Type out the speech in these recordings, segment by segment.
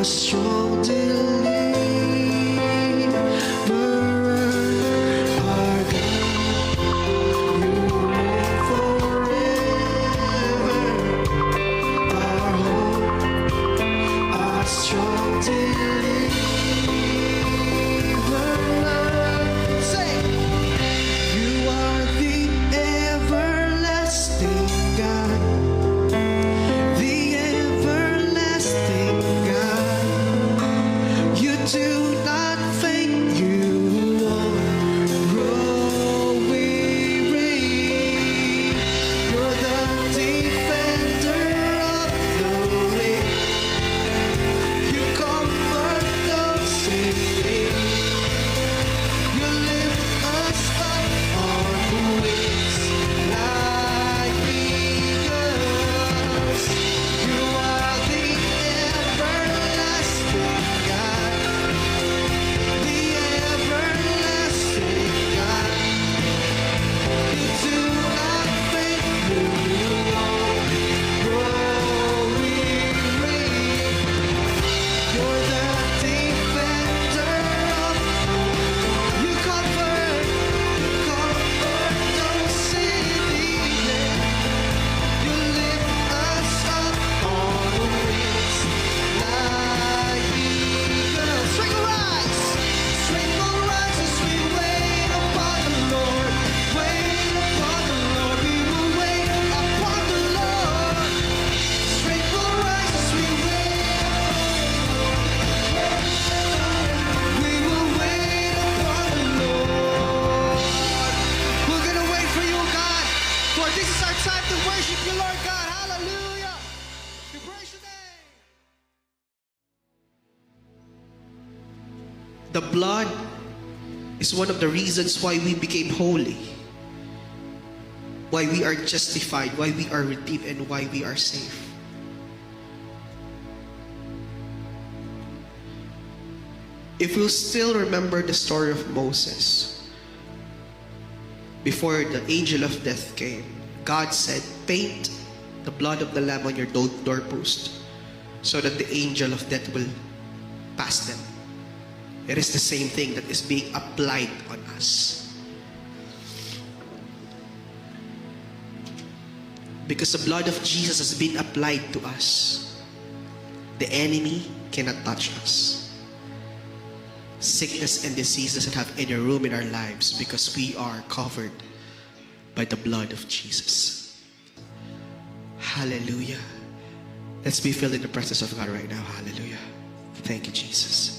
a strong deliverer, our God, you reign forever, our hope, our strong deliverer. Say, you are the everlasting God, the everlasting God. You do not faint, you won't grow weary. You're the defender of the weak. You comfort those sinking. You lift us up on wings like eagles. You are the everlasting God, the everlasting God. You do not faint, you won't grow weary. You're the defender of you comfort those sinking. You lift us up on wings like eagles. Swing will rise as we wait upon the Lord. Wait upon the Lord, we will wait upon the Lord. Strength will rise as we will wait upon the Lord. We're gonna wait for you, God, for this is our time to worship you, Lord God. Hallelujah. We praise your name. The blood is one of the reasons why we became holy, why we are justified, why we are redeemed, and why we are safe. If we'll still remember the story of Moses, before the angel of death came, God said, paint the blood of the lamb on your doorpost so that the angel of death will pass them. It is the same thing that is being applied on us. Because the blood of Jesus has been applied to us, the enemy cannot touch us. Sickness and disease doesn't have any room in our lives because we are covered by the blood of Jesus. Hallelujah. Let's be filled in the presence of God right now. Hallelujah. Thank you, Jesus.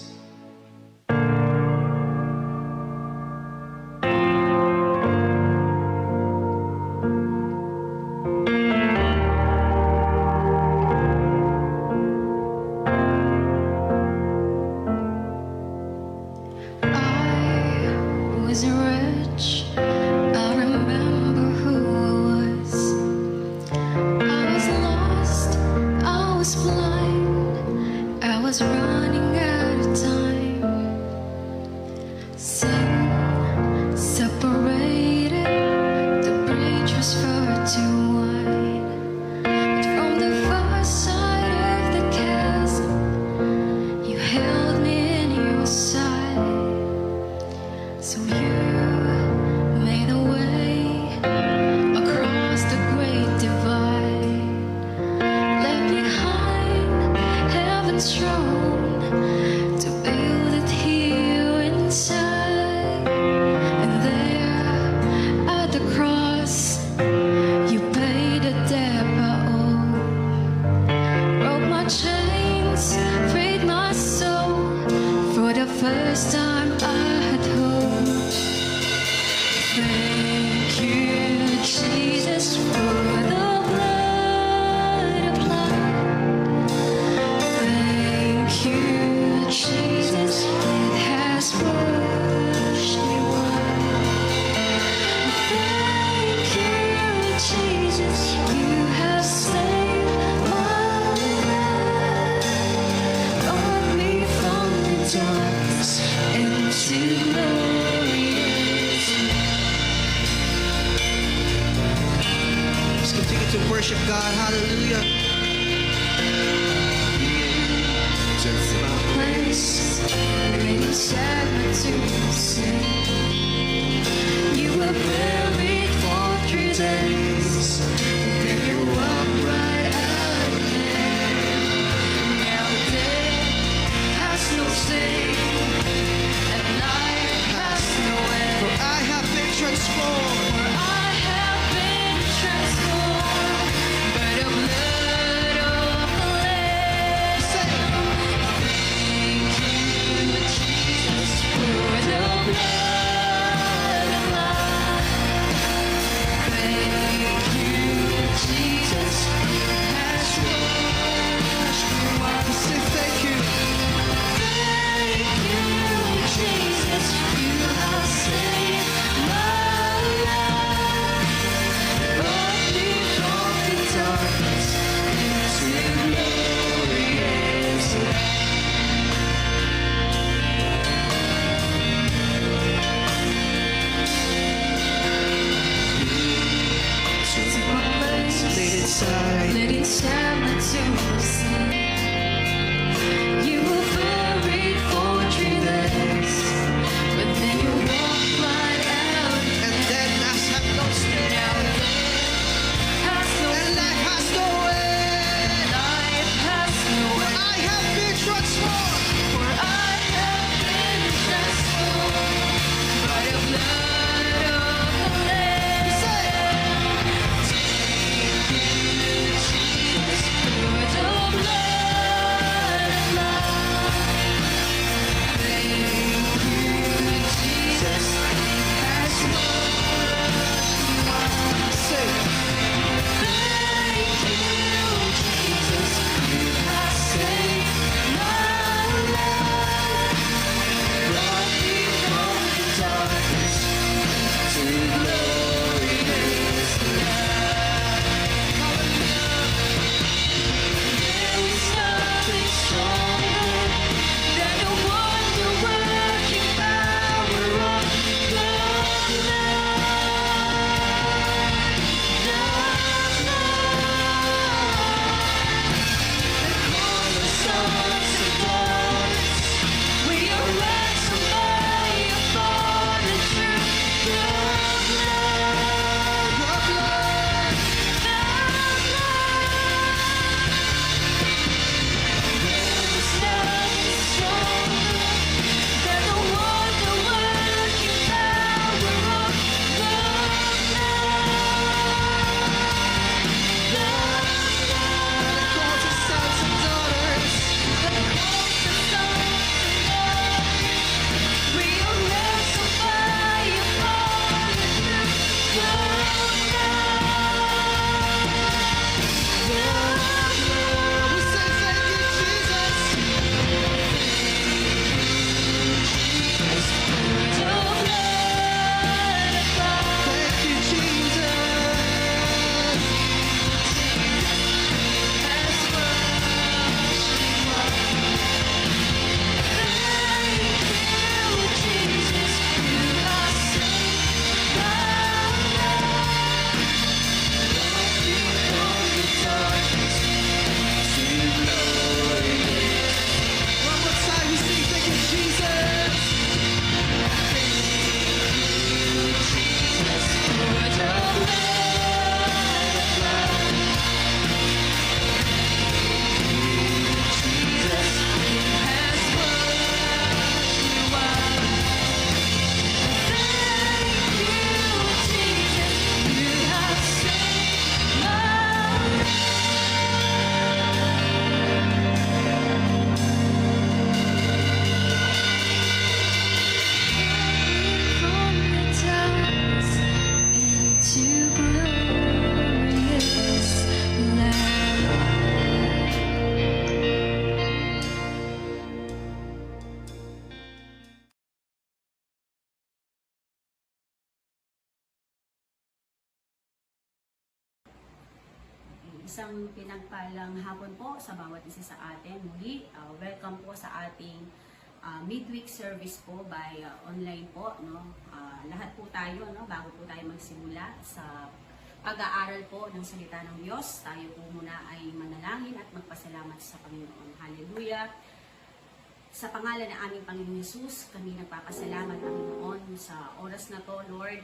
I was rich, I remember who I was. I was lost, I was blind, I was running out of time. Sin separated, the bridge was far too wide. But from the far side of the chasm, you held me in your side. So you made a way across the great divide, left behind heaven's throne to build it here inside. And there at the cross, you paid the debt I owe, broke my chains, freed my soul. For the first time I had hope. Thank you, Jesus, for the blood applied. Thank you, Jesus, it has washed me white. Thank you, Jesus, you have saved my life. Brought me from the darkness into glorious light. Let's continue to worship God. Hallelujah. Just You were buried for 3 days, then you walked right out again. Now death has no sting, and life has no end. For I have been transformed. For I have been transformed by the blood of the Lamb. Say, Thank you, Jesus, for the blood of life. Thank you, Jesus, has washed me white. say thank you. Thank you, Jesus, you have saved my life. Brought me from the darkness into glorious light. To my place, Laid inside. laid inside my tomb of sin. You were buried for 3 days, but then you walked right out. And then I have no sting. Now death has no And life has no end. life has no end. I have been transformed. For I have been transformed by the blood of the Lamb. Say, Jesus, for the blood of life. Thank you, Jesus, has washed me white. say, Thank you, Jesus, you have saved my life. Brought me from the darkness to glorious light. There is nothing stronger than the wonder-working power of the your blood. Calls us sons and daughters. We say thank you, Jesus. Thank you, Jesus. One more time, we sing thank you, Jesus. Into glorious light. Isang pinagpalang hapon po sa bawat isa sa atin. Muli, welcome po sa ating midweek service po by online po. No? Lahat po tayo, no? Bago po tayo magsimula sa pag-aaral po ng salita ng Diyos, tayo po muna ay manalangin at magpasalamat sa Panginoon. Hallelujah! Sa pangalan ng aming Panginoon Hesus, kami nagpapasalamat, Panginoon, sa oras na to, Lord,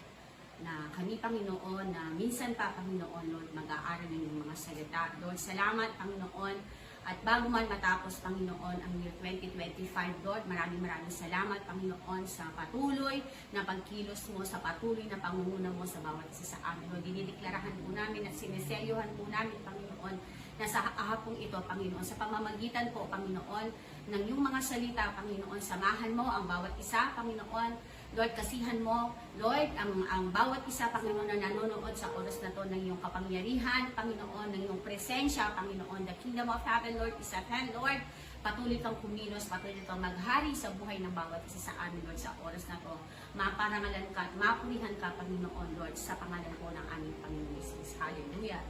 na kami, Panginoon, na minsan pa, Panginoon, Lord, mag-aaral ng iyong mga salita. Lord, salamat, Panginoon, at bago man matapos, Panginoon, ang year 2025, Lord, maraming salamat, Panginoon, sa patuloy na pagkilos mo, sa patuloy na pangunguna mo sa bawat isa sa amin. Lord, dinideklarahan po namin at sineselyuhan po namin, Panginoon, na sa ahapong ito, Panginoon, sa pamamagitan po, Panginoon, ng iyong mga salita, Panginoon, samahan mo ang bawat isa, Panginoon, Lord, kasihan mo, Lord, ang bawat isa, Panginoon, na nanonood sa oras na to ng iyong kapangyarihan, Panginoon, ng iyong presensya, Panginoon, the kingdom of heaven, Lord, is at hand, Lord, patuloy kang kumilos, patuloy kang maghari sa buhay ng bawat isa sa amin, Lord, sa oras na to. Maparangalan ka at mapurihan ka, Panginoon, Lord, sa pangalan po ng aming Panginoon Jesus. Hallelujah.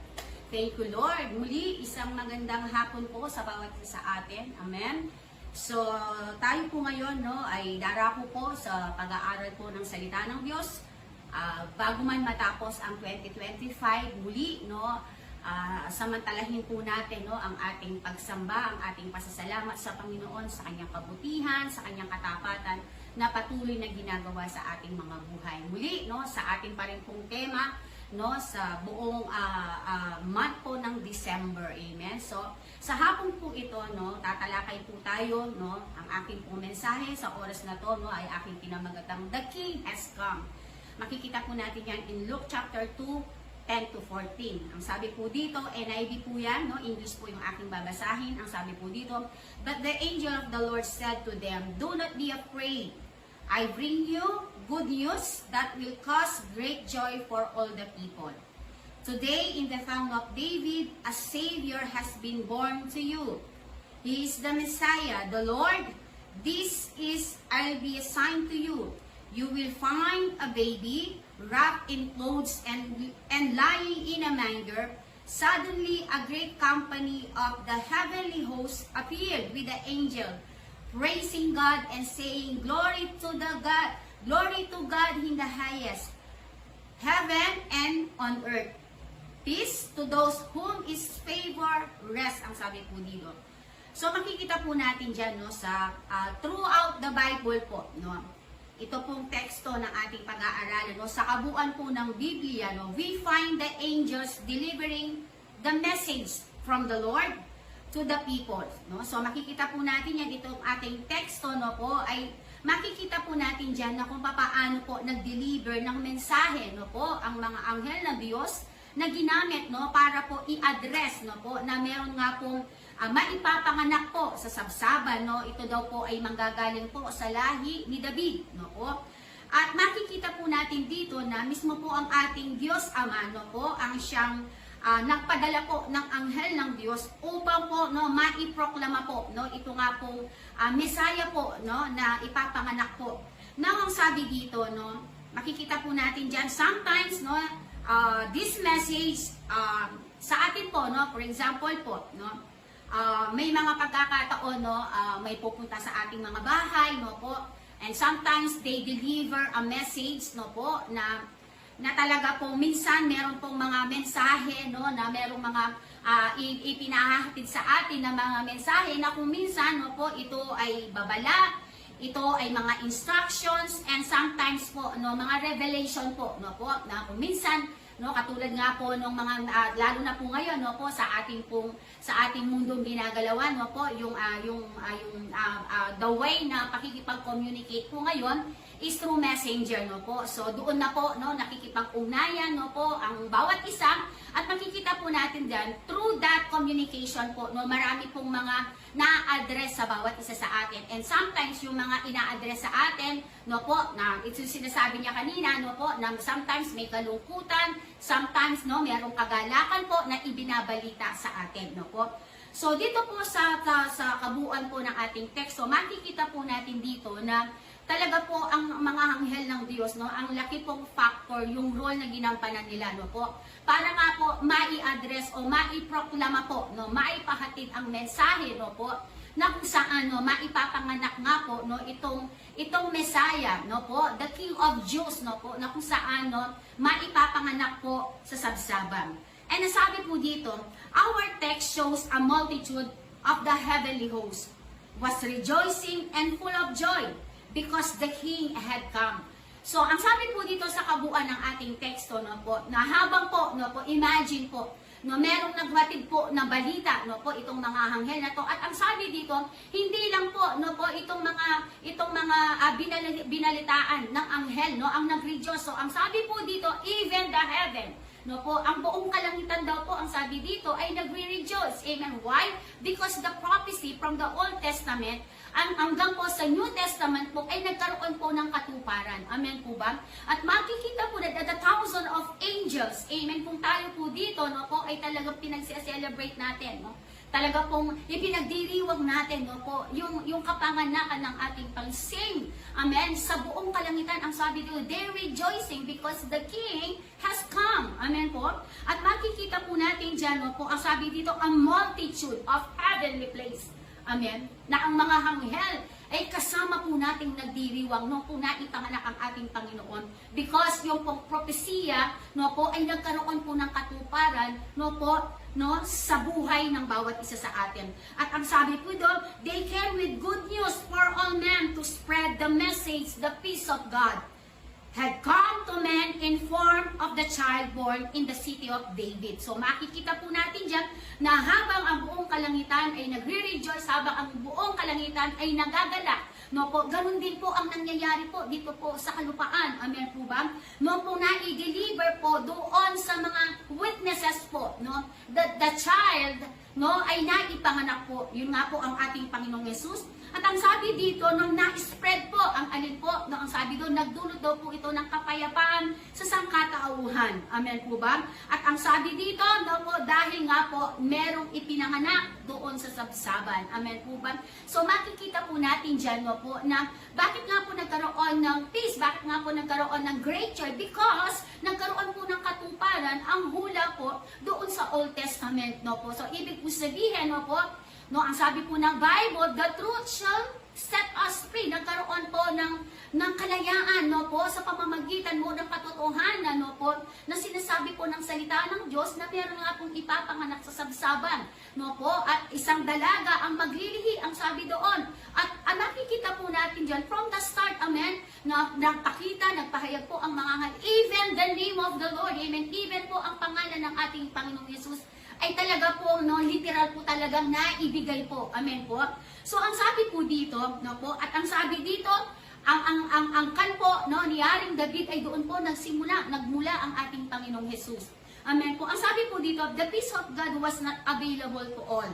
Thank you, Lord. Muli, isang magandang hapon po sa bawat isa sa atin. Amen. So, tayo po ngayon, no, ay darako po sa pag-aaral po ng salita ng Diyos. Bago man matapos ang 2025, muli, no, samantalahin po natin, no, ang ating pagsamba, ang ating pasasalamat sa Panginoon sa kanyang kabutihan, sa kanyang katapatan na patuloy na ginagawa sa ating mga buhay. Muli, no, sa ating pa rin pong tema, no, sa buong month po ng December. Amen. So, sa hapon po ito, no, tatalakay po tayo, no, ang aking pong mensahe sa oras na to, no, ay aking pinamagatang The King Has Come. Makikita po natin yan in Luke chapter 2, 10 to 14. Ang sabi po dito, NIV po yan, no, English po yung aking babasahin. Ang sabi po dito, "But the angel of the Lord said to them, Do not be afraid. I bring you good news that will cause great joy for all the people. Today in the town of David, a Savior has been born to you. He is the Messiah, the Lord. This will be a sign to you. You will find a baby wrapped in clothes and lying in a manger." Suddenly a great company of the heavenly host appeared with the angel, praising God and saying, Glory to God in the highest, heaven and on earth. Peace to those whom His favor rests, ang sabi po dito. So makikita po natin dyan, no, sa throughout the Bible po, no, ito pong teksto ng ating pag-aaralan, no, sa kabuuan po ng Biblia, no, we find the angels delivering the message from the Lord to the people, no? So makikita po natin yan dito, ang ating teksto, no, po ay makikita po natin diyan na kung paano po nag-deliver ng mensahe, no, po ang mga anghel ng Diyos na ginamit, no, para po i-address, no, po na meron nga pong maipapanganak po sa sabsaban, no. Ito daw po ay manggagaling po sa lahi ni David, no, po. At makikita po natin dito na mismo po ang ating Diyos Ama, no, po, ang siyang nagpadala po ng anghel ng Diyos upang po, no, maiproklama po, no, ito nga pong Messiah po, no, na ipapanganak po. Now, ang sabi dito, no, makikita po natin diyan sometimes, no, this message sa atin po, no, for example po, no, may mga pagkakataon, no, may pupunta sa ating mga bahay, no, po, and sometimes they deliver a message, no, po, na talaga po minsan meron pong mga mensahe, no, na merong mga ipinahahatid sa atin na mga mensahe na kung minsan, no, po, ito ay babala, ito ay mga instructions, and sometimes po, no, mga revelation po, no, po, na kung minsan, no, katulad nga po ng mga lalo na po ngayon, no, po, sa ating mundong ginagalawan, no, po, the way na pakikipag-communicate po ngayon is through messenger, no, po. So doon na po, no, nakikipag-ugnayan, no, po, ang bawat isa, at makikita po natin diyan through that communication po, no, marami pong mga na-address sa bawat isa sa atin. And sometimes yung mga ina-address sa atin, no, po, na ito sinasabi niya kanina, no, po, na sometimes may kalungkutan, sometimes, no, mayroong kagalakan po na ibinabalita sa atin, no, po. So dito po sa kabuuan po ng ating teksto, makikita po natin dito na talaga po ang mga anghel ng Diyos, no, ang laki pong factor, yung role na ginampanan nila, no, po, para nga po mai-address o mai-proklama po, no, maipahatid ang mensahe, no, po, na kung saan, no, maipapanganak nga po, no, itong Messiah, no, po, the King of Jews, no, po, na kung saan, no, maipapanganak po sa sabsaban. And nasabi po dito, our text shows a multitude of the heavenly host. was rejoicing and full of joy because the king had come. So, ang sabi po dito sa kabuuan ng ating teksto, no po, na habang po, no po, imagine po, no, merong nagwatid po na balita, no po, itong mga anghel na to. At ang sabi dito, hindi lang po, no po, itong mga binalitaan ng anghel, no, ang nag-rejoice. So, ang sabi po dito, even the heaven, no po, ang buong kalangitan daw po, ang sabi dito ay nagre-rejoice. Amen. Why? Because the prophecy from the Old Testament hanggang po sa New Testament po ay nagkaroon po ng katuparan. Amen po ba? At makikita po na the thousand of angels, amen, kung tayo po dito, no po, ay talagang pinag-celebrate natin, no? Talaga pong ipinagdiriwang natin, no po, yung kapanganakan ng ating pangsing. Amen. Sa buong kalangitan, ang sabi dito, they're rejoicing because the King has come. Amen po. At makikita po natin dyan, no po, ang sabi dito, a multitude of heavenly place. Amen. Na ang mga anghel ay kasama po nating nagdiriwang nung po naipanganak ang ating Panginoon. Because yung pong propesiya, no po, ay nagkaroon po ng katuparan, no po, no, sa buhay ng bawat isa sa atin. At ang sabi po doon, they came with good news for all men to spread the message, the peace of God had come to men in form of the child born in the city of David. So makikita po natin dyan na habang ang buong kalangitan ay nagre-rejoice, habang ang buong kalangitan ay nagagala, no po, ganun din po ang nangyayari po dito po sa kalupaan. Amen po ba? No po na i-deliver po doon sa mga witnesses po, no, the child, no, ay naipanganak po. Yun nga po ang ating Panginoong Yesus. At ang sabi dito, nung na-spread po, ang alin po, no, ang sabi doon, nagdulot daw po ito ng kapayapaan sa sangkatauhan. Amen po ba? At ang sabi dito, no po, dahil nga po, merong ipinanganak doon sa sabsaban. Amen po ba? So makikita po natin dyan, no po, na bakit nga po nagkaroon ng peace, bakit nga po nagkaroon ng great joy? Because nagkaroon po ng katuparan ang hula po doon sa Old Testament, no po. So ibig po sabihin, no po, no, ang sabi po ng Bible, the truth shall set us free. Nagkaroon po ng kalayaan, no po, sa pamamagitan mo ng katotohanan, no po, na sinasabi po ng salita ng Diyos na meron nga pong ipapanganak sa sabsaban, no po, at isang dalaga ang maglilihi, ang sabi doon. At nakikita po natin dyan, from the start, amen, na nagpakita, nagpahayag po ang mga anghel, even the name of the Lord, amen, even po ang pangalan ng ating Panginoong Yesus, ay talaga po, no, literal po talagang naibigay po. Amen po. So, ang sabi po dito, no po, at ang sabi dito, ang kan po, no, ni Haring David ay doon po nagmula ang ating Panginoong Jesus. Amen po. Ang sabi po dito, the peace of God was not available to all.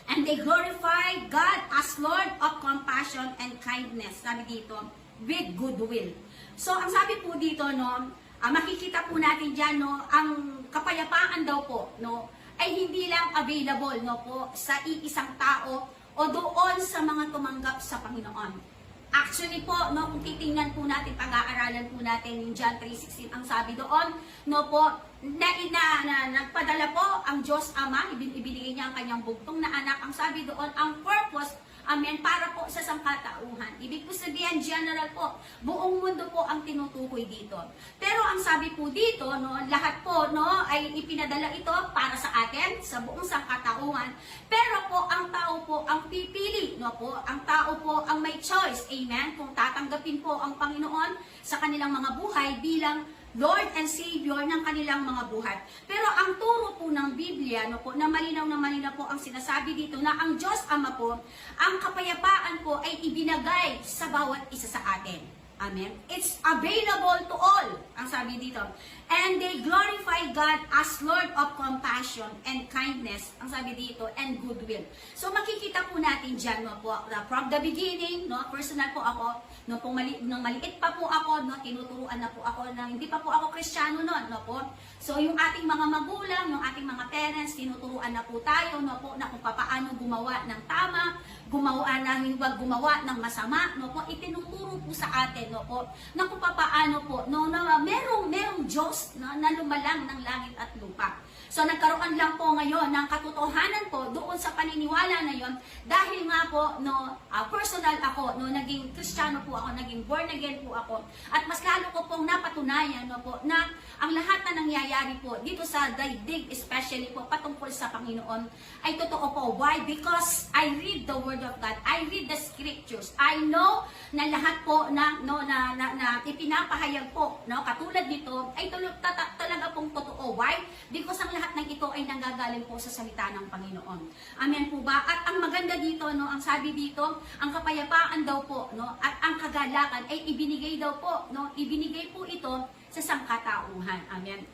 And they glorified God as Lord of compassion and kindness. Sabi dito, with goodwill. So, ang sabi po dito, no, makikita po natin dyan, no, ang kapayapaan daw po, no, ay hindi lang available, no po, sa iisang tao o doon sa mga tumanggap sa Panginoon. Actually po, no, kung titingnan po natin, pag-aaralan po natin yung John 3:16, ang sabi doon, no po, nagpadala po ang Diyos Ama, ibinigay niya ang kanyang bugtong na anak, ang sabi doon, ang purpose, amen, para po sa sangkatauhan. Ibig po sabihin, general po, buong mundo po ang tinutukoy dito. Pero ang sabi po dito, no, lahat po, no, ay ipinadala ito para sa atin, sa buong sangkatauhan. Pero po, ang tao po ang pipili, no po, ang tao po ang may choice, amen, kung tatanggapin po ang Panginoon sa kanilang mga buhay bilang Lord and Savior ng kanilang mga buhay. Pero ang turo po ng Biblia, no po, na malinaw po ang sinasabi dito na ang Diyos Ama po, ang kapayapaan po ay ibinagay sa bawat isa sa atin. Amen. It's available to all, ang sabi dito. And they glorify God as Lord of compassion and kindness, ang sabi dito, and goodwill. So makikita po natin dyan, no po, from the beginning, no, personal po ako, no, nung maliit pa po ako, no, tinuturuan na po ako, na hindi pa po ako Kristiyano noon, no po. So yung ating mga magulang, yung ating mga parents, tinuturuan na po tayo, no po, na kung paano gumawa ng tama, huwag gumawa ng masama, no po, itinuturo po sa atin, no po, na kung paano po, no, na merong Diyos na lumalang ng langit at lupa. So nagkaroon lang po ngayon ng katotohanan po doon sa paniniwala na yon dahil nga po no personal ako no naging Kristiyano po ako, naging born again po ako at mas lalo ko pong napatunayan no po na ang lahat na nangyayari po dito sa daigdig especially po patungkol sa Panginoon ay totoo po. Why? Because I read the Word of God. I read the Scriptures. I know na lahat po na ipinapahayag po no katulad nito ay talaga pong totoo. Why? Because ang lahat ng ito ay nanggagaling po sa salita ng Panginoon. Amen po ba? At ang maganda dito no, ang sabi dito, ang kapayapaan daw po no at ang kagalakan ay ibinigay daw po no, ibinigay po ito sa sangkatauhan. Amen.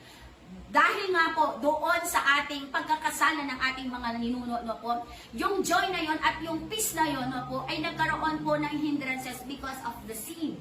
Dahil nga po doon sa ating pagkakasala ng ating mga ninuno no po, yung joy na yon at yung peace na yon no po ay nagkaroon po ng hindrances because of the sin.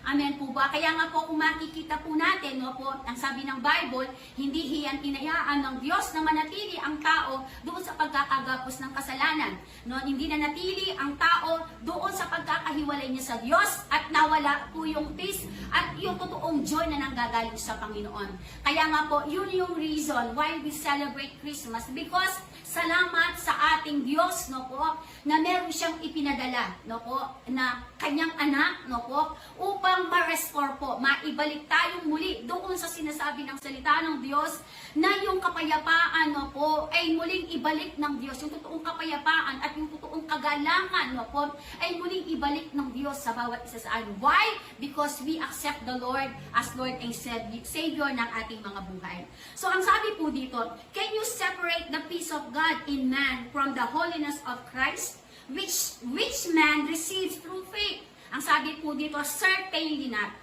Amen po ba? Kaya nga po kung makikita po natin, no po, ang sabi ng Bible, hindi hiyan inayaan ng Diyos na manatili ang tao doon sa pagkakagapos ng kasalanan. No, hindi na natili ang tao doon sa pagkakahiwalay niya sa Diyos at nawala po yung peace at yung totoong joy na nanggagaling sa Panginoon. Kaya nga po, yun yung reason why we celebrate Christmas because salamat sa ating Diyos, no po, na meron siyang ipinadala, no po, na kanyang anak, no po, upang ma-restore po, maibalik tayong muli doon sa sinasabi ng salita ng Diyos na yung kapayapaan, no po, ay muling ibalik ng Diyos. Yung totoong kapayapaan at yung totoong kagalangan, no po, ay muling ibalik ng Diyos sa bawat isa sa atin. Why? Because we accept the Lord as Lord and Savior ng ating mga buhay. So, ang sabi po dito, can you separate the peace of God in man from the holiness of Christ, which man receives through faith? Ang sabi po dito, certainly not.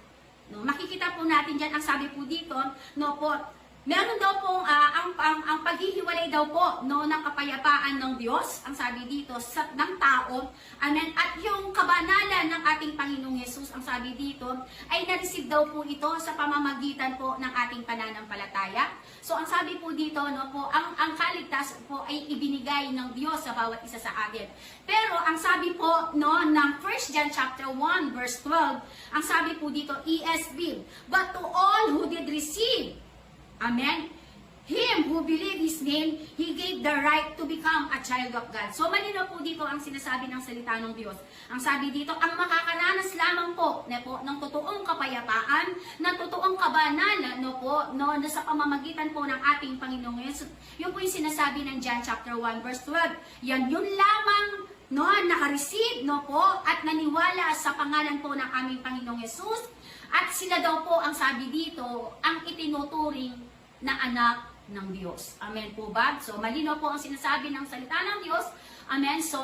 No, makikita po natin diyan ang sabi po dito, no po, meron daw pong ang paghihiwalay daw po no ng kapayapaan ng Diyos, ang sabi dito ng tao. Amen. At yung kabanalan ng ating Panginoong Hesus, ang sabi dito ay na-receive daw po ito sa pamamagitan po ng ating pananampalataya. So ang sabi po dito no po, ang kaligtasan po ay ibinigay ng Diyos sa bawat isa sa atin. Pero ang sabi po no ng 1 John chapter 1 verse 12, ang sabi po dito ESV, but to all who did receive, amen, him who believed his name, he gave the right to become a child of God. So malinaw po dito ang sinasabi ng salita ng Diyos. Ang sabi dito, ang makakaranas lamang po, ng totoong kapayapaan, ng totoong kabanalan, na sa pamamagitan po ng ating Panginoong Yesus. Yun po yung sinasabi ng John chapter 1 verse 12. Yun lamang nakareceive at naniwala sa pangalan po ng aming Panginoong Yesus. At sila daw po ang sabi dito, ang itinuturing na anak ng Diyos. Amen po ba? So, malinaw po ang sinasabi ng salita ng Diyos. Amen. So,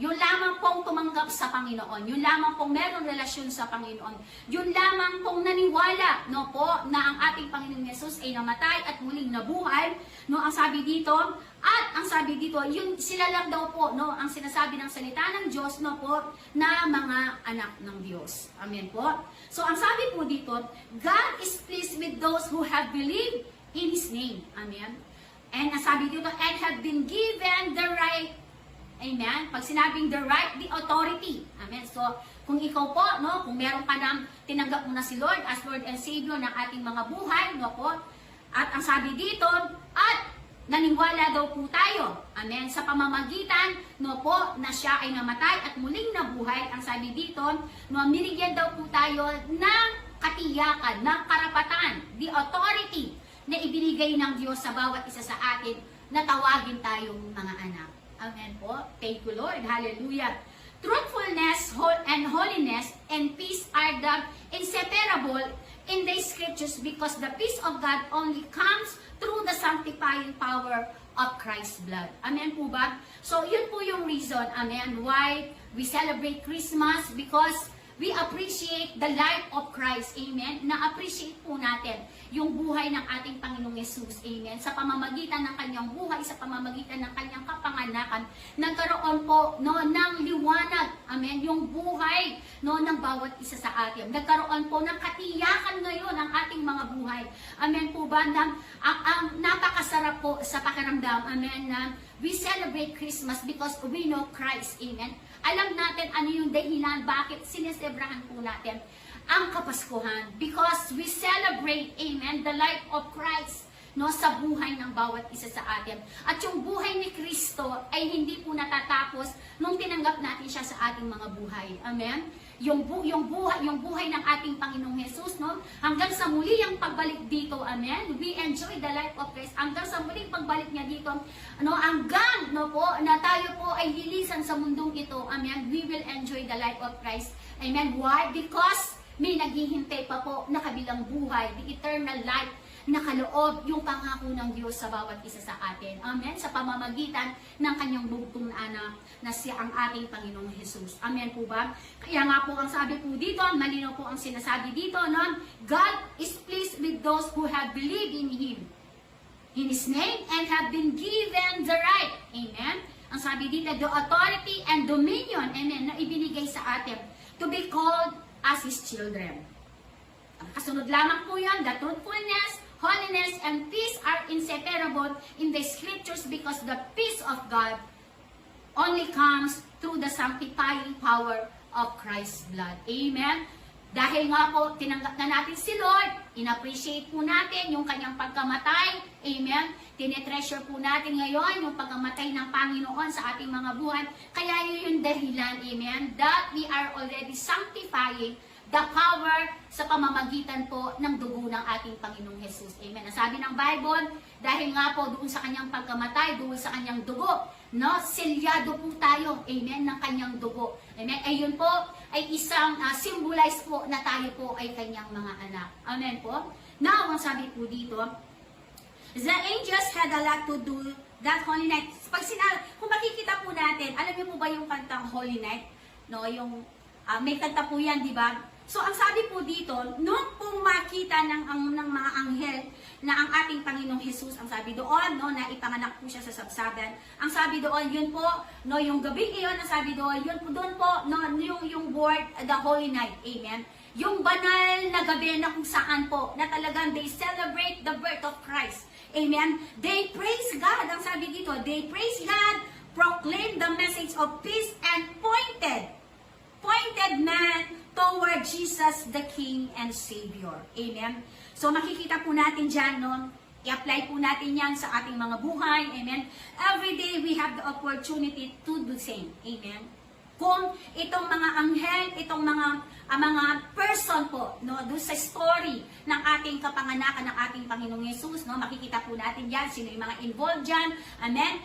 yun lamang pong tumanggap sa Panginoon. Yun lamang pong meron relasyon sa Panginoon. Yun lamang pong naniwala na ang ating Panginoong Yesus ay namatay at muling nabuhay. Ang sabi dito, at ang sabi dito, yun sila lang daw po, ang sinasabi ng salita ng Diyos, na mga anak ng Diyos. Amen po. So, ang sabi po dito, God is pleased with those who have believed in His name. Amen. And ang sabi dito, and have been given the right. Amen. Pag sinabing the right, the authority. Amen. So, kung ikaw po, kung meron ka nang tinanggap mo na si Lord as Lord and Savior ng ating mga buhay, at ang sabi dito, at naniwala daw po tayo, amen, sa pamamagitan, na siya ay namatay at muling nabuhay, ang sabi dito, binigyan daw po tayo ng katiyakan, ng karapatan, the authority na ibinigay ng Diyos sa bawat isa sa atin na tawagin tayong mga anak. Amen po. Thank you, Lord. Hallelujah. Truthfulness and holiness and peace are the inseparable in the Scriptures because the peace of God only comes through the sanctifying power of Christ's blood. Amen po ba? So, yun po yung reason, amen, why we celebrate Christmas, because we appreciate the life of Christ, amen. Na-appreciate po natin yung buhay ng ating Panginoong Yesus, amen. Sa pamamagitan ng kanyang buhay, sa pamamagitan ng kanyang kapanganakan, nagkaroon po ng liwanag, amen, yung buhay ng bawat isa sa atin. Nagkaroon po ng katiyakan ngayon ang ating mga buhay. Amen po ba? Ang napakasarap po sa pakiramdam, amen, na we celebrate Christmas because we know Christ, amen. Alam natin ano yung dahilan bakit sinesebrahan po natin ang Kapaskuhan. Because we celebrate, amen, the life of Christ. no, sa buhay ng bawat isa sa atin. At yung buhay ni Kristo ay hindi po natatapos nung tinanggap natin siya sa ating mga buhay. Amen? Yung buhay ng ating Panginoong Jesus, no? Hanggang sa muli ang pagbalik dito, amen? We enjoy the life of Christ. Hanggang sa muling pagbalik niya dito, no? Hanggang, no po, na tayo po ay lilisan sa mundong ito, amen? We will enjoy the life of Christ. Amen? Why? Because may naghihintay pa po na kabilang buhay, the eternal life, nakaloob yung pangako ng Diyos sa bawat isa sa atin. Amen? Sa pamamagitan ng kanyang bugtong na anak na siya ang ating Panginoong Jesus. Amen po ba? Kaya nga po ang sabi po dito, malinaw po ang sinasabi dito, no? God is pleased with those who have believed in Him, in His name, and have been given the right. Amen? Ang sabi dito, the authority and dominion, amen, na ibinigay sa atin to be called as His children. Ang kasunod lamang po yan, the truthfulness, holiness, and peace are inseparable in the scriptures because the peace of God only comes through the sanctifying power of Christ's blood. Amen? Dahil nga po, tinanggap na natin si Lord, in-appreciate po natin yung kanyang pagkamatay. Amen? Tinetreasure po natin ngayon yung pagkamatay ng Panginoon sa ating mga buhay. Kaya yun yung dahilan, amen, that we are already sanctifying the power sa pamamagitan po ng dugo ng ating Panginoong Jesus. Amen. Ang sabi ng Bible, dahil nga po doon sa kanyang pagkamatay, doon sa kanyang dugo, no, selyado po tayo, amen, ng kanyang dugo. Amen. Ayun po ay isang symbolize po na tayo po ay kanyang mga anak. Amen po. Now, ang sabi po dito, the angels had a lot to do that holy night. Kung makikita po natin, alam niyo po ba yung kantang Holy Night? No, yung may kanta po yan, di ba? So, ang sabi po dito, nung pong makita ng mga anghel na ang ating Panginoong Jesus, ang sabi doon, no, na ipanganak po siya sa sabsaban, ang sabi doon, yun po, no, yung gabing iyon, ang sabi doon, yun po doon po, no, yung word, the Holy Night, amen? Yung banal na gabi na kung saan po, na talagang they celebrate the birth of Christ, amen? They praise God, ang sabi dito, they praise God, proclaim the message of peace, and pointed man toward Jesus the King and Savior. Amen? So makikita po natin dyan, no? I-apply po natin yan sa ating mga buhay. Amen? Every day we have the opportunity to do the same. Amen? Kung itong mga anghel, itong mga person po, no, doon sa story ng ating kapanganakan ng ating Panginoong Yesus, no, makikita po natin yan, sino yung mga involved dyan, amen,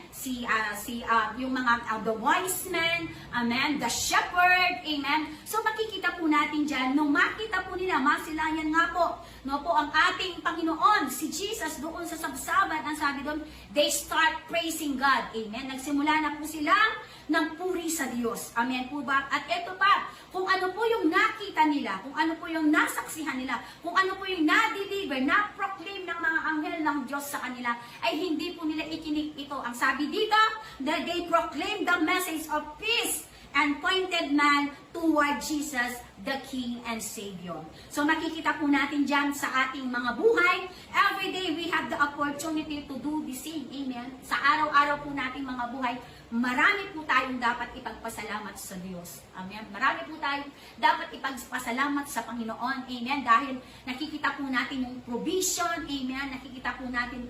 yung mga, the wise men, amen, the shepherd, amen, so makikita po natin dyan, nung makita po nila, masilayan nga po, no, po ang ating Panginoon, si Jesus, doon sa sabsaban, ang sabi doon, they start praising God, amen, nagsimula na po silang ng puri sa Diyos. Amen po ba? At ito pa, kung ano po yung nakita nila, kung ano po yung nasaksihan nila, kung ano po yung na-deliver, na-proclaim ng mga anghel ng Diyos sa kanila, ay hindi po nila ikinig ito. Ang sabi dito, that they proclaim the message of peace and pointed man toward Jesus, the King and Savior. So makikita po natin dyan sa ating mga buhay, every day we have the opportunity to do the same. Amen? Sa araw-araw po nating mga buhay, marami po tayong dapat ipagpasalamat sa Diyos. Amen? Marami po tayong dapat ipagpasalamat sa Panginoon. Amen? Dahil nakikita po natin yung provision. Amen? Nakikita po natin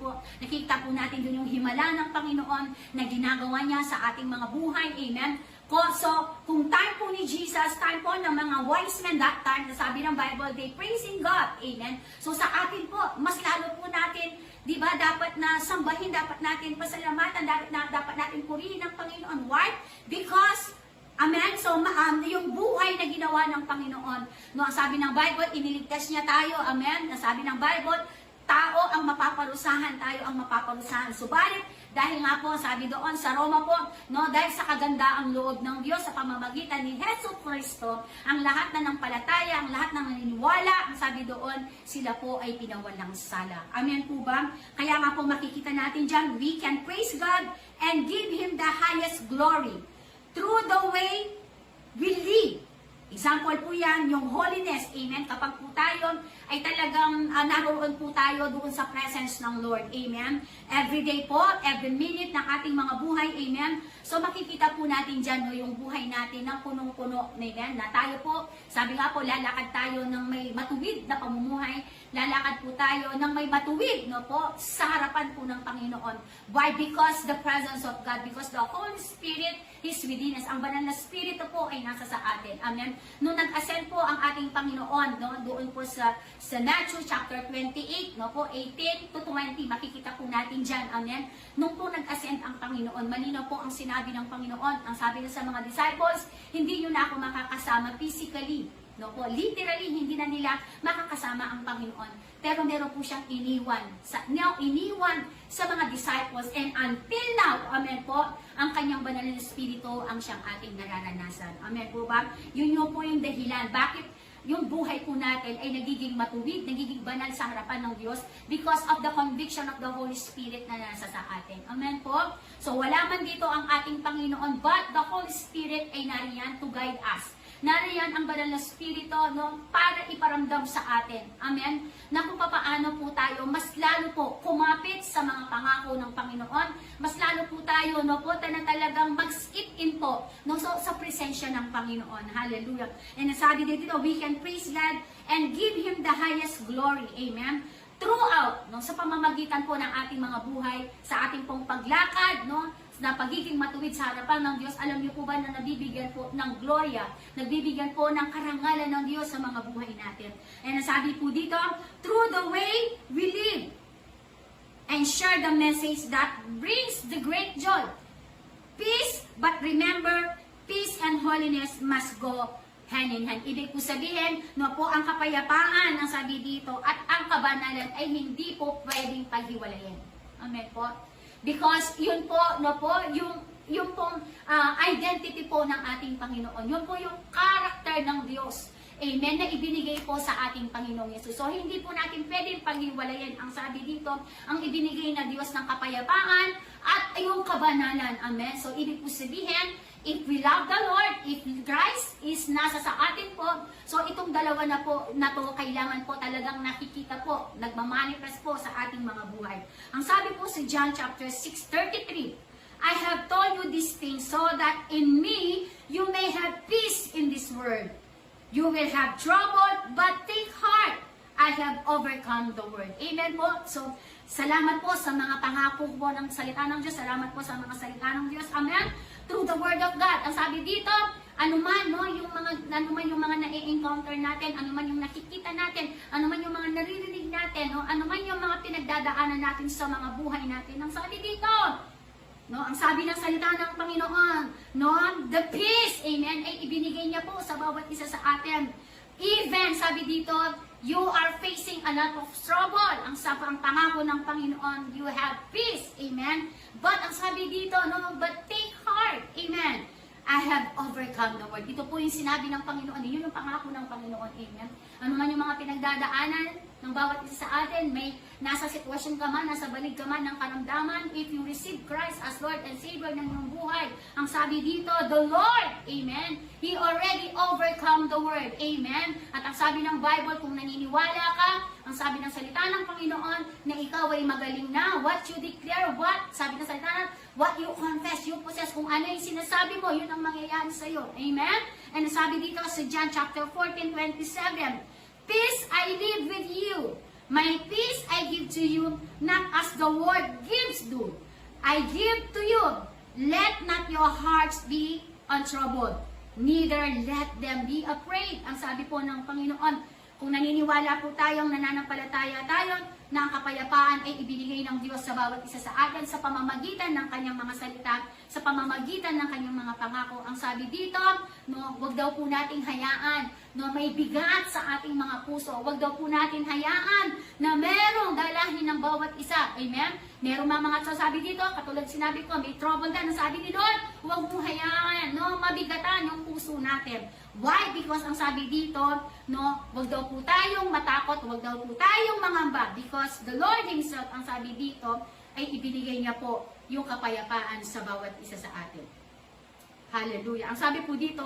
doon yung himala ng Panginoon na ginagawa niya sa ating mga buhay. Amen? So, kung time po ni Jesus, time po ng mga wise men that time, sabi ng Bible, they praising God. Amen? So, sa atin po, mas lalo po natin, di ba, dapat na sambahin, dapat natin pasalamatan, dapat natin purihin ng Panginoon. Why? Because, amen, so yung buhay na ginawa ng Panginoon, no, ang sabi ng Bible, iniligtas niya tayo, amen, ang sabi ng Bible, tao ang mapaparusahan, tayo ang mapaparusahan. Subalit, dahil nga po, sabi doon sa Roma po, no, dahil sa kagandaang loob ng Diyos sa pamamagitan ni Hesus Kristo, ang lahat na palataya, ang lahat ng naniniwala, ang sabi doon, sila po ay pinawalang sala. Amen po ba? Kaya nga po makikita natin dyan, we can praise God and give Him the highest glory through the way we live. Example po yan, yung holiness. Amen. Kapag po tayo ay talagang naroon po tayo doon sa presence ng Lord. Amen. Every day po, every minute ng ating mga buhay. Amen. So makikita po natin dyan no, yung buhay natin ng punong-puno. Amen. Na tayo po, sabi nga po, lalakad tayo ng may matuwid na pamumuhay. Lalakad po tayo ng may matuwid no po, sa harapan po ng Panginoon. Why? Because the presence of God, because the Holy Spirit is within us. Ang banal na Espiritu po ay nasa sa atin. Amen. Nung nag-ascend po ang ating Panginoon, no, doon po sa Matthew chapter 28, no po, 18 to 20, makikita po natin dyan. Amen. Nung po nag-ascend ang Panginoon, malinaw po ang sinabi ng Panginoon. Ang sabi niya sa mga disciples, hindi nyo na ako makakasama physically. No po, literally, hindi na nila makakasama ang Panginoon. Pero meron po siyang iniwan sa mga disciples. And until now, amen po, ang kanyang banal na Espiritu ang siyang ating nararanasan. Amen po ba? Yun po yung dahilan. Bakit yung buhay po natin ay nagiging matuwid, nagiging banal sa harapan ng Diyos because of the conviction of the Holy Spirit na nasa sa atin. Amen po? So wala man dito ang ating Panginoon, but the Holy Spirit ay nariyan to guide us. Nariyan ang banal na Espiritu no, para iparamdam sa atin. Amen? Na kung paano po tayo mas lalo po kumapit sa mga pangako ng Panginoon, mas lalo po tayo no, po, na talagang mag-skip in po no, so, sa presensya ng Panginoon. Hallelujah. And sabi dito, we can praise God and give Him the highest glory. Amen? Throughout, no, sa pamamagitan po ng ating mga buhay, sa ating pong paglakad, no, na pagiging matuwid sa harapan ng Diyos, alam niyo po ba na nabibigyan po ng gloria, nagbibigyan po ng karangalan ng Diyos sa mga buhay natin. And sabi po dito, through the way we live and share the message that brings the great joy. Peace, but remember, peace and holiness must go hand in hand. Ibig po sabihin, no po, ang kapayapaan, ang sabi dito, at ang kabanalan ay hindi po pwedeng paghiwalayin. Amen po. Because yun po, no po, yung pong identity po ng ating Panginoon. Yun po yung character ng Diyos. Amen, na ibinigay po sa ating Panginoong Yesus. So, hindi po natin pwedeng paghiwalayin ang sabi dito, ang ibinigay na Diyos ng kapayapaan at yung kabanalan. Amen. So, ibig po sabihin, if we love the Lord, if Christ is nasa sa atin po, so itong dalawa na to, kailangan po talagang nakikita po, nagmamanifest po sa ating mga buhay. Ang sabi po sa John chapter 6:33, I have told you these things so that in me you may have peace in this world. You will have trouble, but take heart. I have overcome the world. Amen po. So, salamat po sa mga pangako po ng salita ng Diyos. Salamat po sa mga salita ng Diyos. Amen. Through the Word of God. Ang sabi dito, anuman yung mga na-encounter natin, anuman yung nakikita natin, anuman yung mga naririnig natin, no, anuman yung mga pinagdadaanan natin sa mga buhay natin. Ang sabi dito, no, ang sabi ng salita ng Panginoon, no, the peace, amen, ay ibinigay niya po sa bawat isa sa atin. Even, sabi dito, you are facing a lot of trouble. Ang pangako ng Panginoon, you have peace. Amen. But ang sabi dito, no, but take heart. Amen. I have overcome the world. Ito po yung sinabi ng Panginoon. Yun yung pangako ng Panginoon. Amen. Ano man yung mga pinagdadaanan ng bawat isa sa atin, may nasa sitwasyon ka man, nasa balig ka man ng karamdaman, if you receive Christ as Lord and Savior ng iyong buhay, ang sabi dito, the Lord, amen, He already overcome the world, amen. At ang sabi ng Bible, kung naniniwala ka, ang sabi ng salita ng Panginoon, na ikaw ay magaling na, what you declare, what, sabi ng salita, what you confess, you possess, kung ano yung sinasabi mo, yun ang mangyayari sa iyo, amen. And sabi dito sa John chapter 14:27, peace I live with you. My peace I give to you, not as the world gives do. I give to you. Let not your hearts be untroubled, neither let them be afraid. Ang sabi po ng Panginoon, kung naniniwala po tayong nananampalataya tayo, na ang kapayapaan ay ibinigay ng Diyos sa bawat isa sa atin sa pamamagitan ng kanyang mga salita, sa pamamagitan ng kanyang mga pangako. Ang sabi dito, no, wag daw po nating hayaan no, may bigat sa ating mga puso. Wag daw po natin hayaan na merong dalahin ng bawat isa. Amen? Merong mga sasabi dito, katulad sinabi ko, may trouble ka, sabi ni Lord, wag mo hayaan, no, mabigatan yung puso natin. Why? Because ang sabi dito, no, wag daw po tayong matakot, wag daw po tayong mangamba. Because the Lord Himself, ang sabi dito, ay ibinigay niya po yung kapayapaan sa bawat isa sa atin. Hallelujah. Ang sabi po dito,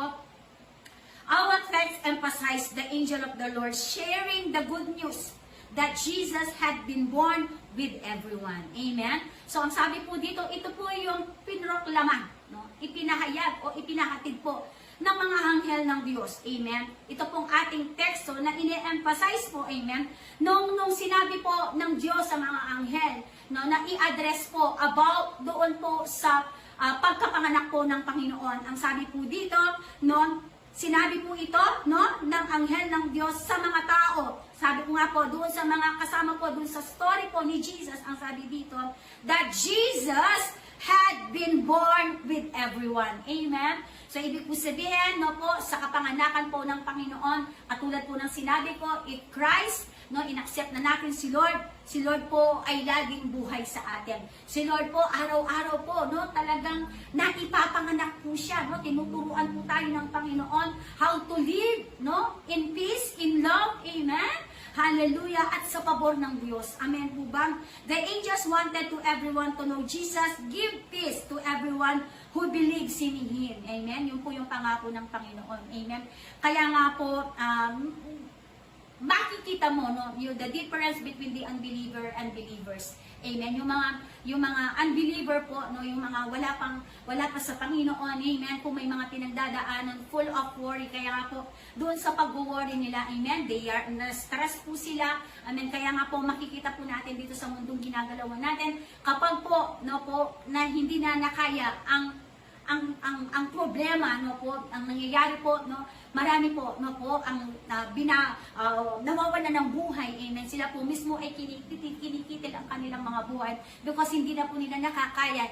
Our text emphasized the angel of the Lord sharing the good news that Jesus had been born with everyone. Amen? So ang sabi po dito, ito po yung pinroklama, no? Ipinahayag o ipinahatid po ng mga anghel ng Diyos. Amen? Ito pong ating teksto na ine-emphasize po, amen, nung sinabi po ng Diyos sa mga anghel, no, na i-address po about doon po sa pagkapanganak po ng Panginoon. Ang sabi po dito, no, sinabi po ito, no, ng anghel ng Diyos sa mga tao. Sabi ko nga po, doon sa mga kasama po, doon sa story po ni Jesus, ang sabi dito, that Jesus had been born with everyone. Amen? So, ibig po sabihin, no po, sa kapanganakan po ng Panginoon, katulad po ng sinabi ko, if Christ, no, inaccept na natin si Lord po ay laging buhay sa atin. Si Lord po, araw-araw po, no, talagang naipapanganak po siya, no, tinuturuan po tayo ng Panginoon how to live, no, in peace, in love, amen? Hallelujah, at sa pabor ng Diyos. Amen po ba? The angels wanted to everyone to know Jesus, give peace to everyone who believes in Him. Amen? Yun po yung pangako ng Panginoon. Amen? Kaya nga po, makikita mo, no, the difference between the unbeliever and believers. Amen. Yung mga unbeliever po, no, yung mga wala pa sa Panginoon. Amen. Kung may mga pinagdadaanan, full of worry, kaya nga po doon sa pag-worry nila, amen, they are na-stress po sila. Amen. Kaya nga po makikita po natin dito sa mundong ginagalawan natin kapag po, no po, na hindi na nakaya ang problema, no po, ang nangyayari po, no, marami po, no po, ang nawawalan ng buhay, amen. Sila po mismo ay kinikitil ang kanilang mga buhay because hindi na po nila nakakaya,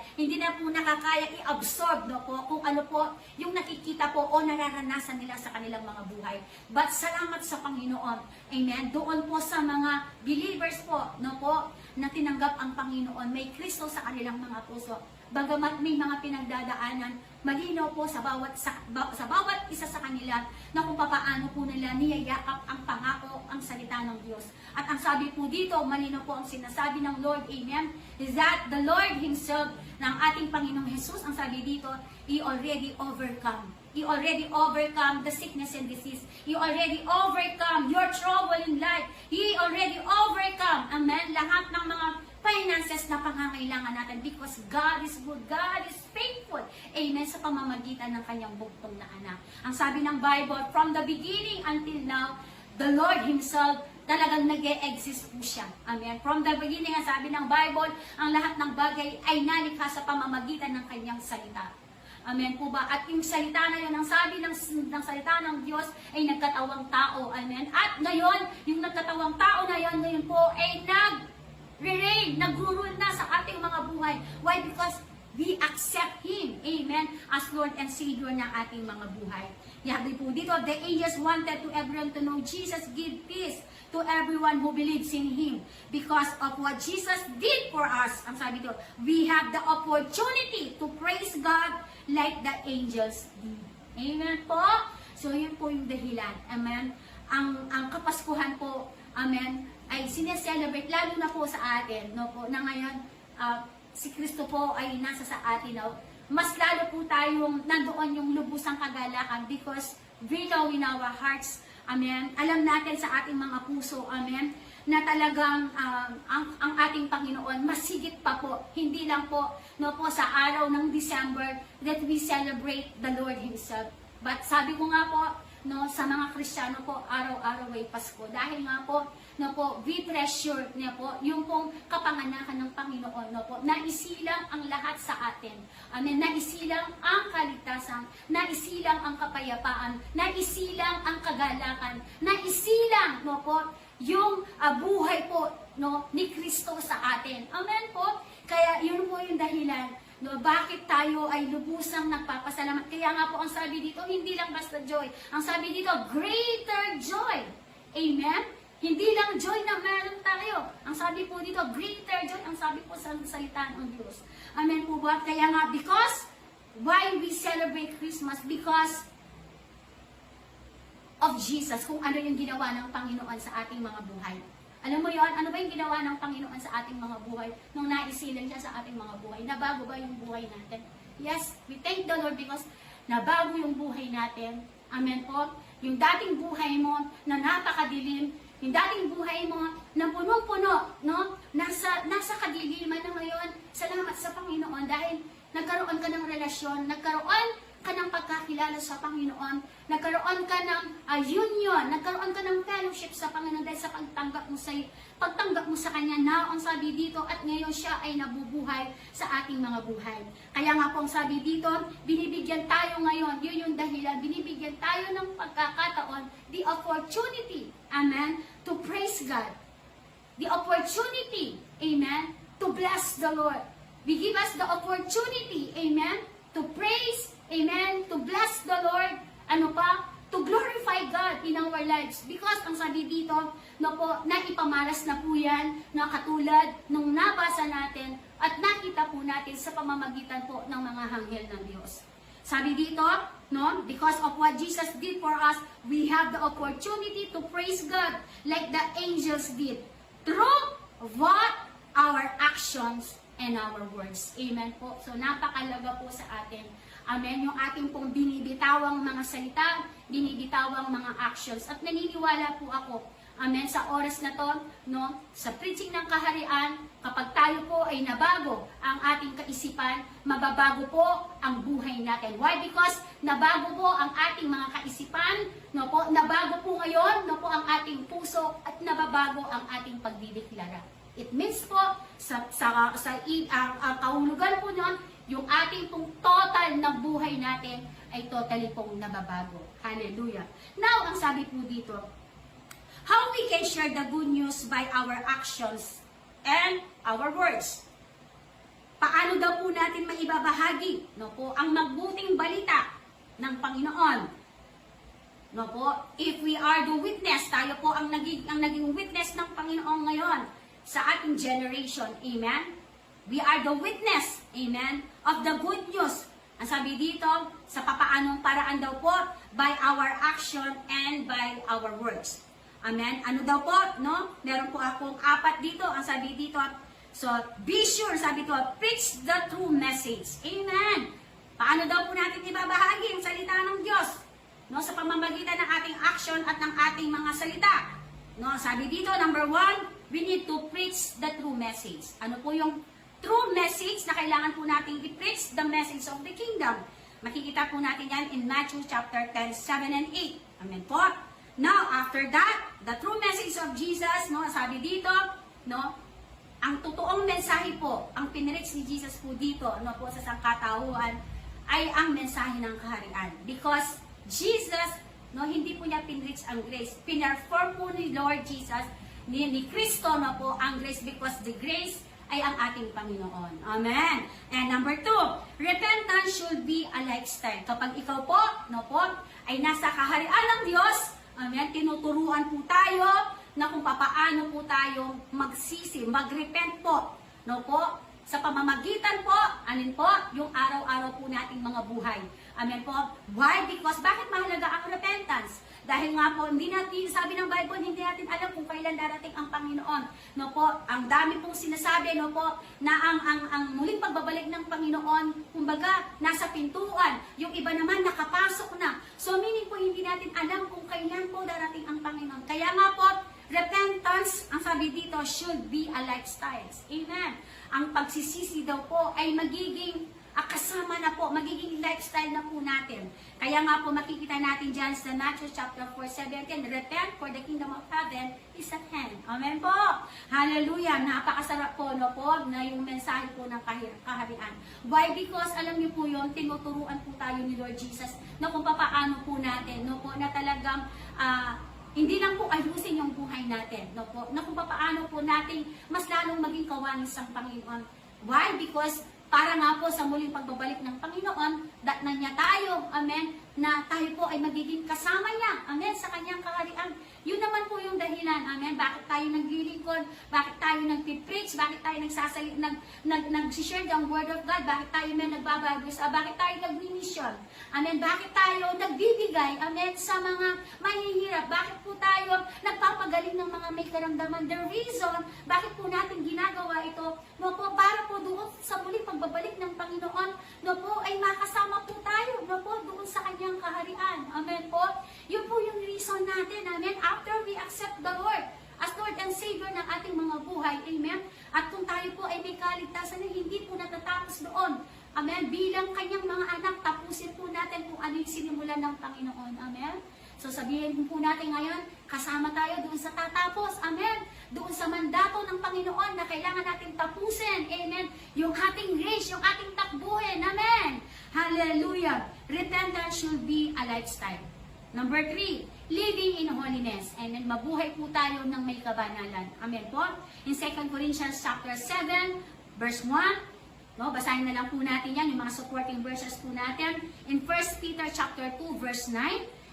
i-absorb, no po, kung ano po yung nakikita po o nararanasan nila sa kanilang mga buhay. But salamat sa Panginoon, amen, doon po sa mga believers po, no po, na tinanggap ang Panginoon, may Kristo sa kanilang mga puso. Bagamat may mga pinagdadaanan, malinaw po sa bawat isa sa kanila na kung papaano po nila niyayakap ang pangako, ang salita ng Diyos. At ang sabi po dito, malinaw po ang sinasabi ng Lord, amen, is that the Lord Himself, ng ating Panginoong Jesus, ang sabi dito, He already overcome. He already overcome the sickness and disease. He already overcome your trouble in life. He already overcome, amen, lahat ng mga finances na pangangailangan natin because God is good, God is faithful. Amen, sa pamamagitan ng kanyang bugtong na anak. Ang sabi ng Bible, from the beginning until now, the Lord Himself, talagang nag-e-exist po siya. Amen. From the beginning, ang sabi ng Bible, ang lahat ng bagay ay nalikha sa pamamagitan ng kanyang salita. Amen po ba? At yung salita na yun, ang sabi ng salita ng Diyos ay nagkatawang tao. Amen. At ngayon, yung nagkatawang tao na yun, ngayon po ay nag-reign, nag-rule na sa ating mga buhay. Why? Because we accept Him, amen, as Lord and Savior ng ating mga buhay. Yabi po dito, the angels wanted to everyone to know Jesus give peace to everyone who believes in Him. Because of what Jesus did for us, ang sabi dito, we have the opportunity to praise God like the angels did. Amen po? So yun po yung dahilan. Amen? Ang Kapaskuhan po, amen, ay sineselebrate, lalo na po sa atin, no po, na ngayon, si Kristo po ay nasa sa atin, no? Mas lalo po tayong nandoon yung lubusang kagalakan because we know in our hearts, amen, alam natin sa ating mga puso, amen, na talagang ang ating Panginoon, mas higit pa po, hindi lang po, no po, sa araw ng December that we celebrate the Lord Himself. But sabi ko nga po, no, sa mga Kristiyano po, araw-araw ay Pasko. Dahil nga po, no po, we treasure niya po yung pong kapanganakan ng Panginoon, no po, naisilang ang lahat sa atin. Amen. Naisilang ang kaligtasan, naisilang ang kapayapaan, naisilang ang kagalakan, naisilang, no po, yung buhay po, no, ni Kristo sa atin. Amen po. Kaya yun po yung dahilan, no, bakit tayo ay lubusang nagpapasalamat. Kaya nga po ang sabi dito, hindi lang basta joy. Ang sabi dito, greater joy. Amen? Hindi lang joy na meron tayo. Ang sabi po dito, greater joy. Ang sabi po sa salita ng Diyos. Amen po ba? Kaya nga, because, why we celebrate Christmas? Because of Jesus, kung ano yung ginawa ng Panginoon sa ating mga buhay. Alam mo yon, ano ba yung ginawa ng Panginoon sa ating mga buhay nung naisilang siya sa ating mga buhay? Nabago ba yung buhay natin? Yes, we thank the Lord because nabago yung buhay natin. Amen po. Yung dating buhay mo na napakadilim, yung dating buhay mo na punong-puno, no? Nasa kadiliman na ngayon. Salamat sa Panginoon dahil nagkaroon ka ng relasyon, nagkaroon ka ng pagkakilala sa Panginoon, nagkaroon ka ng union, nagkaroon ka ng fellowship sa Panginoon dahil sa pagtanggap mo sa Kanya. Now, ang sabi dito, at ngayon siya ay nabubuhay sa ating mga buhay. Kaya nga po ang sabi dito, binibigyan tayo ngayon, yun yung dahilan, binibigyan tayo ng pagkakataon, the opportunity, amen, to praise God. The opportunity, amen, to bless the Lord. We give us the opportunity, amen, to praise, amen, to bless the Lord, ano pa, to glorify God in our lives. Because ang sabi dito, no po, naipamalas na po yan, na katulad nung nabasa natin at nakita po natin sa pamamagitan po ng mga anghel ng Diyos. Sabi dito, no, because of what Jesus did for us, we have the opportunity to praise God like the angels did through what? Our actions and our words. Amen po. So napakalaga po sa atin. Amen. Yung ating pong binibitawang mga salita, binibitawang mga actions. At naniniwala po ako, amen, sa oras na to, no, sa preaching ng kaharian, kapag tayo po ay nabago ang ating kaisipan, mababago po ang buhay natin. Why? Because nabago po ang ating mga kaisipan, no po, nabago po ngayon, no po, ang ating puso, at nababago ang ating pagdideklara. It means po, ang kahulugan po nun, yung ating pong total na buhay natin ay totally pong nababago. Hallelujah. Now, ang sabi po dito, how we can share the good news by our actions and our words. Paano daw po natin maibabahagi, no po, ang magbuting balita ng Panginoon? No po, if we are the witness, tayo po ang naging witness ng Panginoon ngayon sa ating generation. Amen? We are the witness, amen, of the good news. Ang sabi dito, sa papaanong paraan daw po, by our action and by our words. Amen? Ano daw po, no? Meron po akong 4 dito. Ang sabi dito, so, be sure, sabi dito, preach the true message. Amen? Paano daw po natin ibabahagi ang salita ng Diyos? No? Sa pamamagitan ng ating action at ng ating mga salita. No? Sabi dito, number 1, we need to preach the true message. Ano po yung true message na kailangan po natin i-preach? The message of the kingdom. Makikita po natin yan in Matthew chapter 10, 7 and 8. Amen po. Now, after that, the true message of Jesus, no, sabi dito, no, ang totoong mensahe po, ang pinreach ni Jesus po dito, no, po sa sangkatauhan, ay ang mensahe ng kaharian. Because Jesus, no, hindi po niya pinreach ang grace. Pinerform po ni Lord Jesus, ni Kristo, no po, ang grace, because the grace ay ang ating Panginoon. Amen. And number 2, repentance should be a lifestyle. Kapag ikaw po, no po, ay nasa kaharian ng Diyos, amen, tinuturuan po tayo na kung papaano po tayo magsisi, magrepent po, no po, sa pamamagitan po, alin po, yung araw-araw po nating mga buhay. Amen po. Why? Because bakit mahalaga ang repentance? Dahil nga po, hindi natin, sabi ng Bible, hindi natin alam kung kailan darating ang Panginoon. No po, ang dami pong sinasabi, no po, na ang muling pagbabalik ng Panginoon, kumbaga, nasa pintuan. Yung iba naman, nakapasok na. So, meaning po, hindi natin alam kung kailan po darating ang Panginoon. Kaya nga po, repentance, ang sabi dito, should be a lifestyle. Amen. Ang pagsisisi daw po ay magiging kasama na po, magiging lifestyle na po natin. Kaya nga po makikita natin dyan sa Matthew chapter 4:17, repent for the kingdom of heaven is at hand. Amen po. Hallelujah. Napakasarap po, no po, na yung mensahe po ng kaharian. Why? Because alam niyo po yun, tinuturuan po tayo ni Lord Jesus na kung papaano po natin, no po, na talagang hindi lang po ayusin yung buhay natin, no po, na kung papaano po natin mas lalong maging kawanis ang Panginoon. Why? Because para nga po sa muling pagbabalik ng Panginoon, datnan niya tayo, amen, na tayo po ay magiging kasama niya, amen, sa kanyang kaharian. Yun naman po yung dahilan, amen, bakit tayo naglilingkod, bakit tayo nagpipreach, bakit tayo nag-share ng word of God, bakit tayo may nagbabagos, bakit tayo nagmi-mission, amen, bakit tayo nagbibigay, amen, sa mga mahihirap, bakit po tayo nagpapagaling ng mga may karamdaman. The reason, bakit po natin ginagawa ito, no po, para po doon sa muling pagbabalik ng Panginoon, no po, ay makasama po tayo, no po, doon sa kanyang kaharian. Amen po. puso natin, amen, after we accept the Lord as Lord and Savior ng ating mga buhay, amen. At kung tayo po ay may kaligtasan na hindi po natatapos doon, amen, bilang kanyang mga anak, tapusin po natin kung ano yung sinimulan ng Panginoon, amen. So sabihin po natin ngayon, kasama tayo doon sa tatapos, amen, doon sa mandato ng Panginoon na kailangan natin tapusin, amen, yung ating race, yung ating takbuhin, amen. Hallelujah. Repentance should be a lifestyle. Number 3, living in holiness. Amen. Mabuhay po tayo ng may kabanalan. Amen po. In 2 Corinthians chapter 7, verse 1, no, basahin na lang po natin yan, yung mga supporting verses po natin. In 1 Peter chapter 2, verse 9,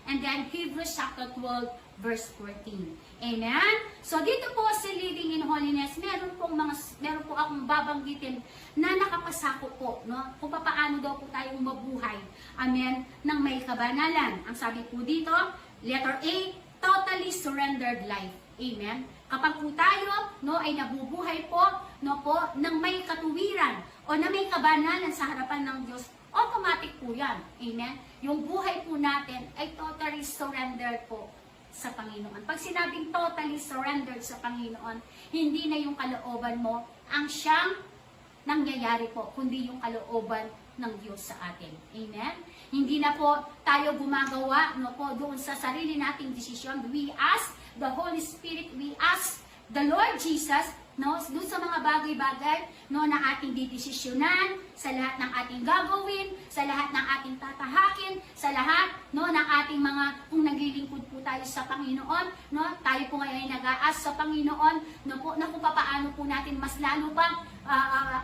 and then Hebrews chapter 12, verse 14. Amen? So dito po sa living in holiness, meron po akong babanggitin na nakapasakop po, no? Kung paano daw po tayong mabuhay, amen, ng may kabanalan. Ang sabi po dito, letter A, totally surrendered life. Amen? Kapag po tayo, no, ay nabubuhay po, no, po, ng may katuwiran o na may kabanalan sa harapan ng Diyos, automatic po yan. Amen? Yung buhay po natin ay totally surrendered po sa Panginoon. Pag sinabing totally surrendered sa Panginoon, hindi na yung kalooban mo ang siyang nangyayari po, kundi yung kalooban ng Diyos sa atin. Amen? Hindi na po tayo gumagawa, no, po, doon sa sarili nating desisyon. We ask the Holy Spirit, we ask the Lord Jesus, no, doon sa mga bagay-bagay, no, na ating didesisyonan, sa lahat ng ating gagawin, sa lahat ng ating tatahakin, sa lahat, no, ng ating mga, kung naglilingkod po tayo sa Panginoon, no, tayo po ngayon ay nag-aas sa Panginoon, no, po, na kung paano po natin mas lalo pa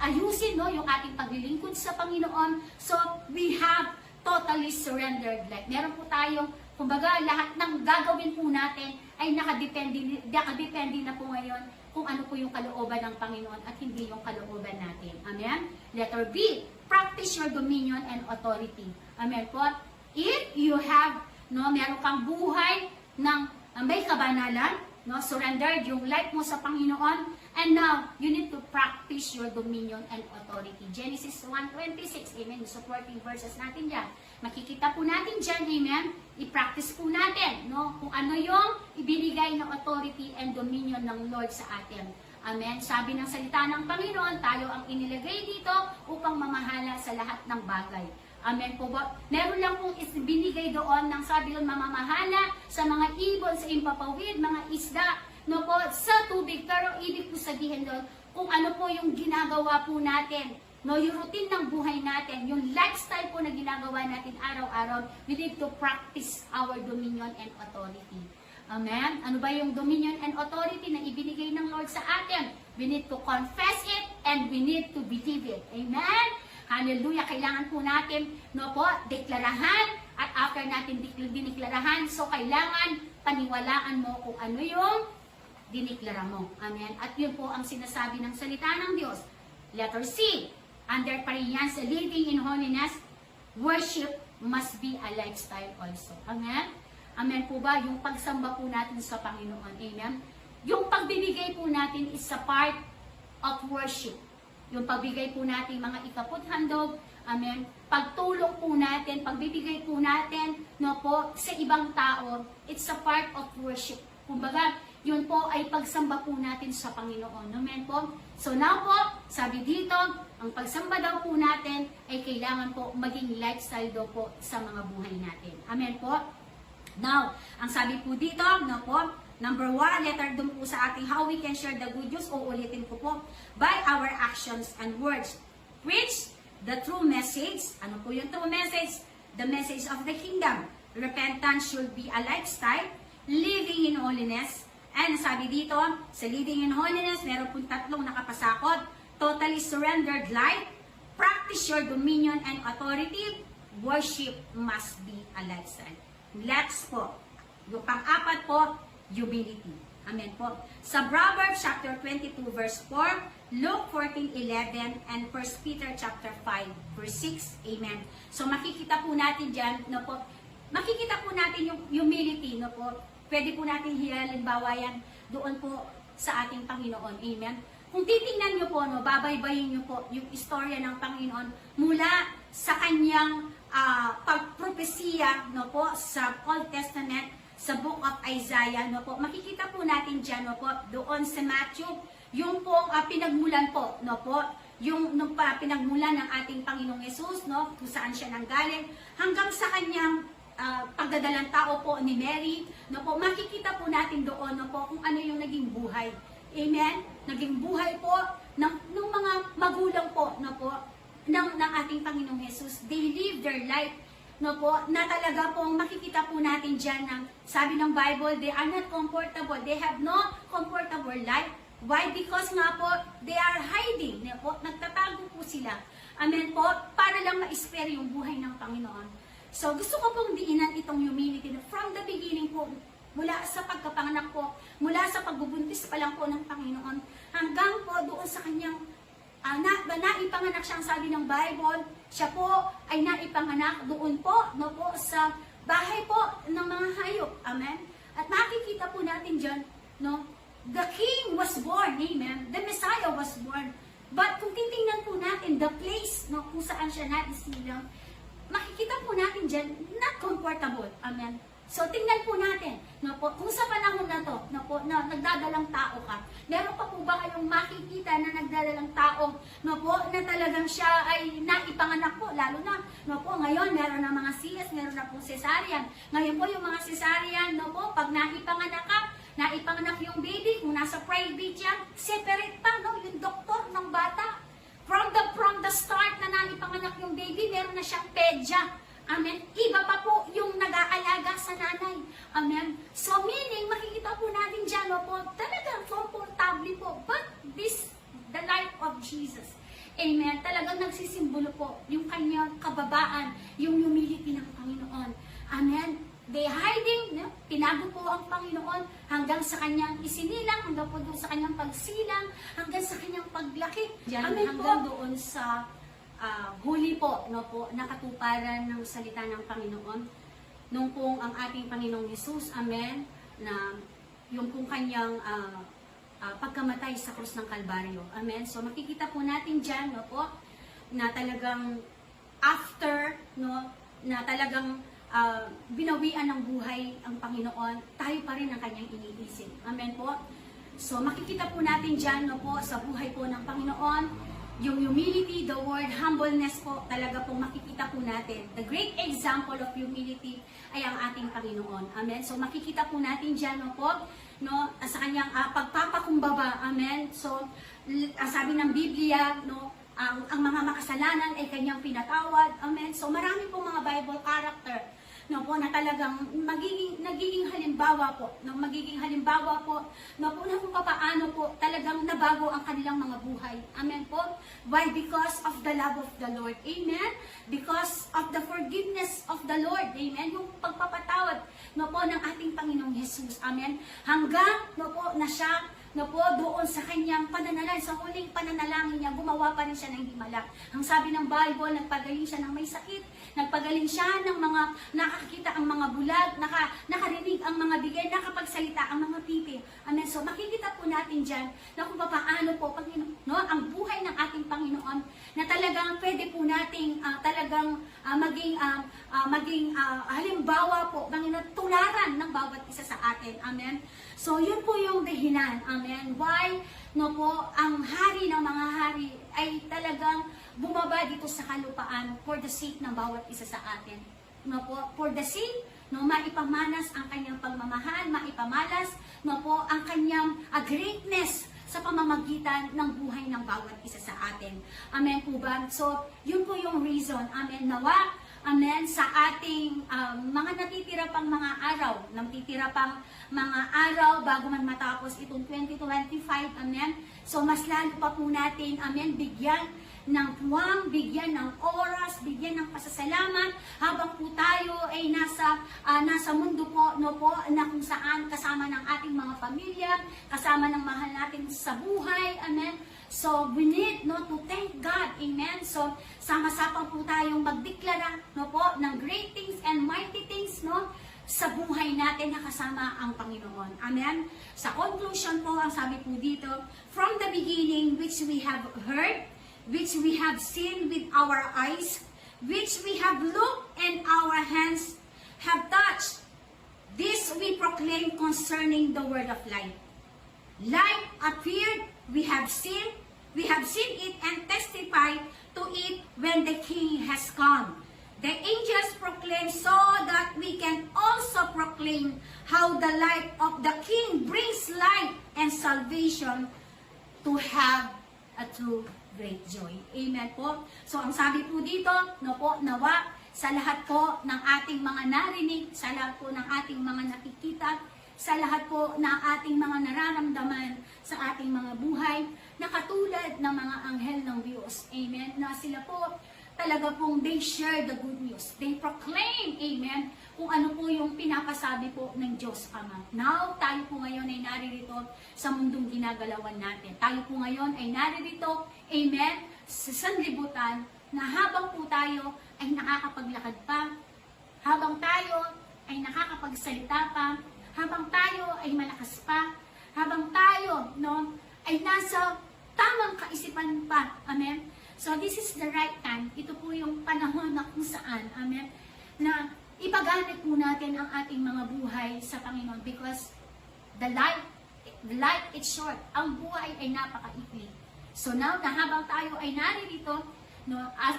ayusin, no, yung ating paglilingkod sa Panginoon. So, we have totally surrendered life. Meron po tayong, kumbaga, lahat ng gagawin po natin ay nakadepende na po ngayon kung ano po yung kalooban ng Panginoon at hindi yung kalooban natin. Amen? Letter B, practice your dominion and authority. Amen po? If you have, no, meron kang buhay ng may kabanalan, no, surrendered yung life mo sa Panginoon, and now, you need to practice your dominion and authority. Genesis 1:26, amen, yung supporting verses natin dyan. Makikita po natin dyan, amen, i-practice po natin, no, kung ano yung ibinigay ng authority and dominion ng Lord sa atin. Amen. Sabi ng salita ng Panginoon, tayo ang inilagay dito upang mamahala sa lahat ng bagay. Amen po ba? Meron lang pong binigay doon ng sabi doon, mamamahala sa mga ibon, sa impapawid, mga isda, no po, sa tubig. Pero ibig po sabihin doon, kung ano po yung ginagawa po natin, no, yung routine ng buhay natin, yung lifestyle po na ginagawa natin araw-araw, we need to practice our dominion and authority. Amen? Ano ba yung dominion and authority na ibinigay ng Lord sa atin? We need to confess it and we need to believe it. Amen? Hallelujah! Kailangan po natin, no po, deklarahan, at after natin diniklarahan, so kailangan paniwalaan mo kung ano yung diniklara mo. Amen? At yun po ang sinasabi ng salita ng Diyos. Letter C, under pa rin yan sa living in holiness, worship must be a lifestyle also. Amen? Amen po ba? Yung pagsamba po natin sa Panginoon. Amen? Yung pagbibigay po natin is a part of worship. Yung pagbigay po natin mga ikaputhandog, amen, pagtulong po natin, pagbibigay po natin, no po, sa ibang tao, it's a part of worship. Kumbaga, yun po ay pagsamba po natin sa Panginoon. Amen po? So now po, sabi dito, ang pagsamba daw po natin ay kailangan po maging lifestyle daw po sa mga buhay natin. Amen po? Now, ang sabi po dito, no po, number 1, letter dun po sa ating how we can share the good news, uulitin ko po, by our actions and words, which the true message, ano po yung true message? The message of the kingdom. Repentance should be a lifestyle, living in holiness, and sabi dito, sa living in holiness, meron pong tatlong nakapasakot, totally surrendered life, practice your dominion and authority, worship must be a lifestyle. Let's po. Yung pang-apat po, humility. Amen po. Sa Proverbs chapter 22 verse 4, Luke 14:11, and 1 Peter chapter 5 verse 6. Amen. So makikita po natin diyan, no po. Makikita po natin yung humility, no po. Pwede po natin halimbawa yan doon po sa ating Panginoon. Amen. Kung titingnan niyo po, no, babaybayin niyo po yung istorya ng Panginoon mula sa kanyang pagpropesiya, no po, sa Old Testament, sa Book of Isaiah, no po, makikita po natin dyan, no po, doon sa Matthew, yung po pinagmulan po, no po, yung nung pinagmulan ng ating Panginoong Yesus, no, kung saan siya nanggaling, hanggang sa kanyang pagdadalang tao po ni Mary, no po, makikita po natin doon, no po, kung ano yung naging buhay. Amen? Naging buhay po ng mga magulang po, no po, ng ating Panginoong Yesus. They live their life, no po, na talaga pong makikita po natin dyan ng, sabi ng Bible, they are not comfortable. They have no comfortable life. Why? Because nga po, they are hiding, no po, nagtatago po sila. Amen po, para lang ma-spare yung buhay ng Panginoon. So, gusto ko pong diinan itong humility na from the beginning po, mula sa pagkapanganak po, mula sa pagbubuntis pa lang po ng Panginoon, hanggang po doon sa kanyang naipanganak siyang sabi ng Bible, siya po ay naipanganak doon po, no po, sa bahay po ng mga hayop. Amen? At makikita po natin dyan, no, the King was born, amen? The Messiah was born. But kung titingnan po natin, the place, no, kung saan siya naisilang, makikita po natin dyan, not comfortable. Amen? So, tingnan po natin, no po, kung sa panahon na to, no po, na nagdadalang tao ka, meron pa po ba kayong makikita na nagdadalang tao, no po, na talagang siya ay naipanganak po, lalo na, no po, ngayon, meron na mga CS, meron na po cesarean. Ngayon po, yung mga cesarean, no po, pag naipanganak ka, naipanganak yung baby, kung nasa private yan, separate pa, no, yung doktor ng bata. From the start na naipanganak yung baby, meron na siyang pedya. Amen. Iba pa po yung nag-aalaga sa nanay. Amen. So meaning, makikita po natin dyan, no po, talagang comfortable po. But this, the life of Jesus. Amen. Talagang nagsisimbolo po yung kanyang kababaan, yung humility ng Panginoon. Amen. They hiding, no? Tinago po ang Panginoon hanggang sa kanyang isinilang, hanggang po doon sa kanyang pagsilang, hanggang sa kanyang paglaki. Diyan, Amen hanggang po. doon sa huli po, no po, nakatuparan ng salita ng Panginoon. Nung pong ang ating Panginoong Hesus, amen, na yung pong kanyang pagkamatay sa krus ng Kalbaryo. Amen. So makikita po natin dyan, no po, na talagang after, no, na talagang binawian ng buhay ang Panginoon, tayo pa rin ang kanyang iniisip. Amen po. So makikita po natin dyan, no po, sa buhay po ng Panginoon, yung humility, the word humbleness po, talaga pong makikita po natin. The great example of humility ay ang ating Panginoon. Amen. So makikita po natin dyan, no po, no, sa kanyang pagpapakumbaba. Amen. So sabi ng Biblia, no, ang mga makasalanan ay kanyang pinatawad. Amen. So marami po mga Bible character, no po, na talagang nagiging halimbawa po, no, magiging halimbawa po, no po, na kung paano po talagang nabago ang kanilang mga buhay. Amen po. Why? Because of the love of the Lord. Amen. Because of the forgiveness of the Lord. Amen. Yung pagpapatawad, no po, ng ating Panginoong Hesus. Amen. Hanggang, no po, na siya, no po, doon sa kanyang pananalangin, sa huling pananalangin niya, gumawa pa rin siya ng himala. Ang sabi ng Bible, nagpagaling siya ng may sakit, nagpagaling siya ng mga, nakakita ang mga bulag, nakarinig ang mga bigay, nakapagsalita ang mga pipi. Amen. So makikita po natin dyan na kung paano po, no, ang buhay ng ating Panginoon, na talagang pwede po nating talagang maging halimbawa po, Panginoon, tularan ng bawat isa sa atin. Amen. So yun po yung dahilan. Amen. Why? No po, ang hari ng mga hari ay talagang bumaba dito sa kalupaan for the sake ng bawat isa sa atin. No po, for the sake, no, maipamalas ang kanyang pagmamahal, maipamalas, no po, ang kanyang greatness sa pamamagitan ng buhay ng bawat isa sa atin. Amen po ba? So, yun po yung reason. Amen. Nawa, amen, sa ating mga natitira pang mga araw, natitira pang mga araw bago man matapos itong 2025, amen. So, mas lalo pa po natin, amen, bigyan ng puwang, bigyan ng oras, bigyan ng pasasalamat habang po tayo ay nasa mundo po, no po, na kung saan kasama ng ating mga pamilya, kasama ng mahal natin sa buhay, amen. So, we need, no, to thank God, amen. So, sama-sama po tayong magdeklara, no po, ng great things and mighty things, no, sa buhay natin na kasama ang Panginoon. Amen. Sa conclusion po, ang sabi po dito, from the beginning which we have heard, which we have seen with our eyes, which we have looked and our hands have touched, this we proclaim concerning the word of life. Light appeared, we have seen it and testify to it when the King has come. The angels proclaim so that we can also proclaim how the light of the King brings light and salvation to have a true great joy. Amen po. So ang sabi po dito, no po, nawa sa lahat po ng ating mga narinig, sa lahat po ng ating mga nakikita, sa lahat po ng ating mga nararamdaman sa ating mga buhay, na katulad ng mga anghel ng Diyos. Amen. Na sila po talaga pong they share the good news. They proclaim, amen, kung ano po yung pinapasabi po ng Diyos Ama. Now, tayo po ngayon ay naririto sa mundong ginagalawan natin. Tayo po ngayon ay naririto, amen, sa sanlibutan, na habang po tayo ay nakakapaglakad pa, habang tayo ay nakakapagsalita pa, habang tayo ay malakas pa, habang tayo, no, ay nasa tamang kaisipan pa, amen. So this is the right time. Ito po yung panahon na kung saan, amen, na ipagamit po natin ang ating mga buhay sa Panginoon because the life is short. Ang buhay ay napakaikli. So now, na habang tayo ay naririto, no, as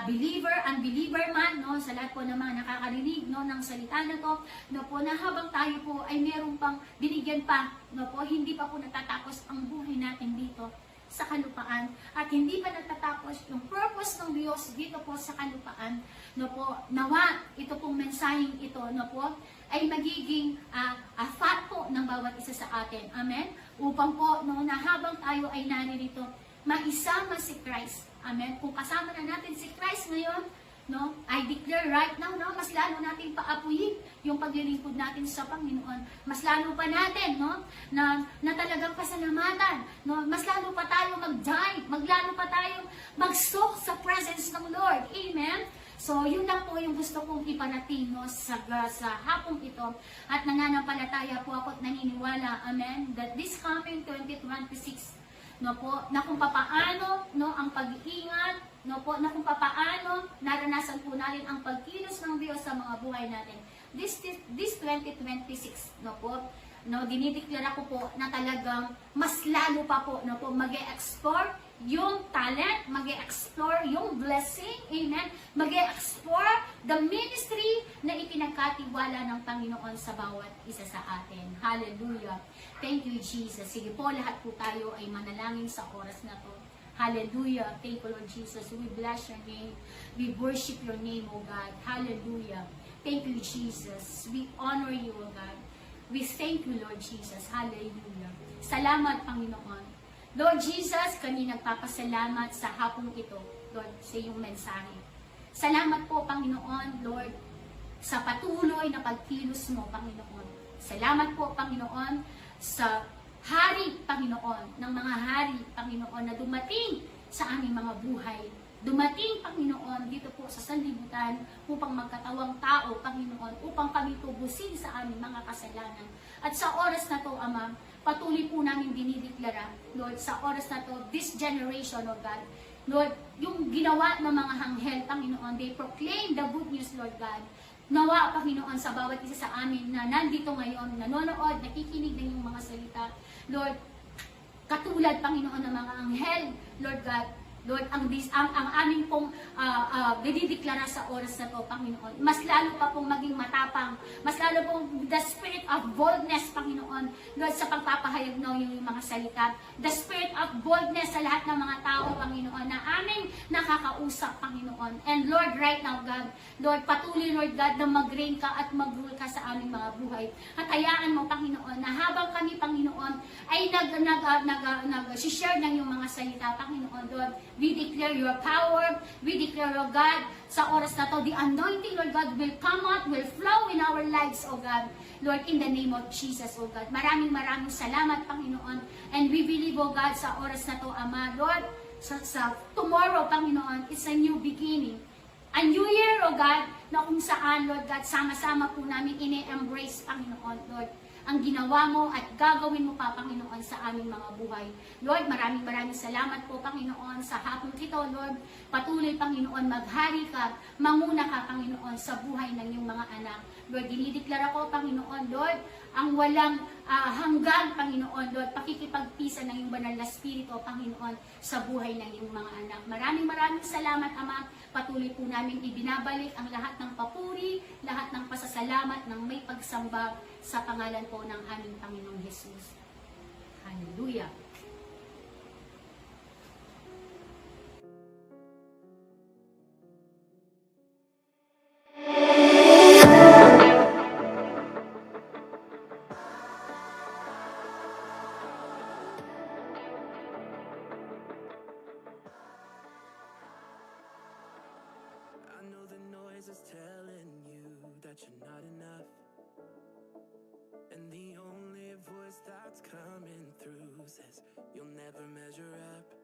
believer, unbeliever man, no, sa lahat po ng mga nakakarinig, no, ng salita na to, no po, na habang tayo po ay meron pang binigyan pa, no po, hindi pa po natatapos ang buhay natin dito sa kalupaan at hindi pa natatapos yung purpose ng Diyos dito po sa kalupaan, no po, nawa ito pong mensaheng ito, no po, ay magiging fat po ng bawat isa sa atin, amen, upang po, no, na habang tayo ay naririto, maisama si Christ, amen. Kung kasama na natin si Christ ngayon, no, I declare right now, no, mas lalo natin paapuyin yung paglilingkod natin sa Panginoon. Mas lalo pa natin, no, na talagang pasalamatan, no, mas lalo pa tayo mag-dive, maglalo pa tayo mag-soak sa presence ng Lord. Amen. So, yun lang po yung gusto kong iparating, no, sa hapong ito. At nananampalataya po ako at naniniwala, amen, that this coming 2026, no po, na kung papaano, no, ang pag-iingat, no po, na kung papaano naranasan po natin ang pagkilos ng Diyos sa mga buhay natin. This 2026, no po, no, dinideklara ko po na talagang mas lalo pa po, no po, mag-e-explore yung talent, mag-e-explore yung blessing, amen, mag-e-explore the ministry na ipinagkatiwala ng Panginoon sa bawat isa sa atin. Hallelujah. Thank you, Jesus. Sige po, lahat po tayo ay manalangin sa oras na to. Hallelujah. Thank you, Lord Jesus. We bless your name. We worship your name, O God. Hallelujah. Thank you, Jesus. We honor you, O God. We thank you, Lord Jesus. Hallelujah. Salamat, Panginoon. Lord Jesus, kami nagpapasalamat sa hapong ito, Lord, sa iyong mensahe. Salamat po, Panginoon, Lord, sa patuloy na pagkilos mo, Panginoon. Salamat po, Panginoon, sa hari, Panginoon, ng mga hari, Panginoon, na dumating sa aming mga buhay. Dumating, Panginoon, dito po sa sanlibutan upang magkatawang tao, Panginoon, upang kami tubusin sa aming mga kasalanan. At sa oras na to, Ama, patuloy po namin dinideklara, Lord, sa oras na to, this generation, O God, Lord, yung ginawa ng mga anghel, Panginoon, they proclaim the good news, Lord God. Nawa, Panginoon, sa bawat isa sa amin na nandito ngayon, nanonood, nakikinig ng iyong mga salita, Lord, katulad, Panginoon, ng mga anghel, Lord God, Lord, ang aming pong dinideklara sa oras na to, Panginoon, mas lalo pa pong maging matapang, mas lalo pong the spirit of boldness, Panginoon, Lord, sa pagpapahayag ng yung mga salita, the spirit of boldness sa lahat ng mga tao, Panginoon, na aming nakakausap, Panginoon. And Lord, right now, God, Lord, patuloy, Lord God, na mag-reign ka at mag-rule ka sa aming mga buhay. At hayaan mo, Panginoon, na habang kami, Panginoon, ay nag-share ng yung mga salita, Panginoon, Lord, we declare your power, we declare, O God, sa oras na to, the anointing, Lord God, will come out, will flow in our lives, O God, Lord, in the name of Jesus, O God. Maraming salamat, Panginoon, and we believe, O God, sa oras na to, Ama, Lord, sa tomorrow, Panginoon, it's a new beginning. A new year, O God, na kung saan, Lord God, sama-sama po namin ini-embrace, Panginoon, Lord, ang ginawa mo at gagawin mo pa, Panginoon, sa aming mga buhay. Lord, maraming salamat po, Panginoon, sa hapon ito, Lord. Patuloy, Panginoon, maghari ka, manguna ka, Panginoon, sa buhay ng iyong mga anak. Lord, dinideklara ko, Panginoon, Lord, ang walang hanggang, Panginoon, Lord, pakikipagpisa ng iyong banal na Espiritu, Panginoon, sa buhay ng iyong mga anak. Maraming salamat, Ama. Patuloy po namin ibinabalik ang lahat ng papuri, lahat ng pasasalamat, ng may pagsamba sa pangalan po ng aming Panginoong Jesus. Hallelujah! I know the noise is telling you that you're not enough, and the only voice that's coming through says you'll never measure up.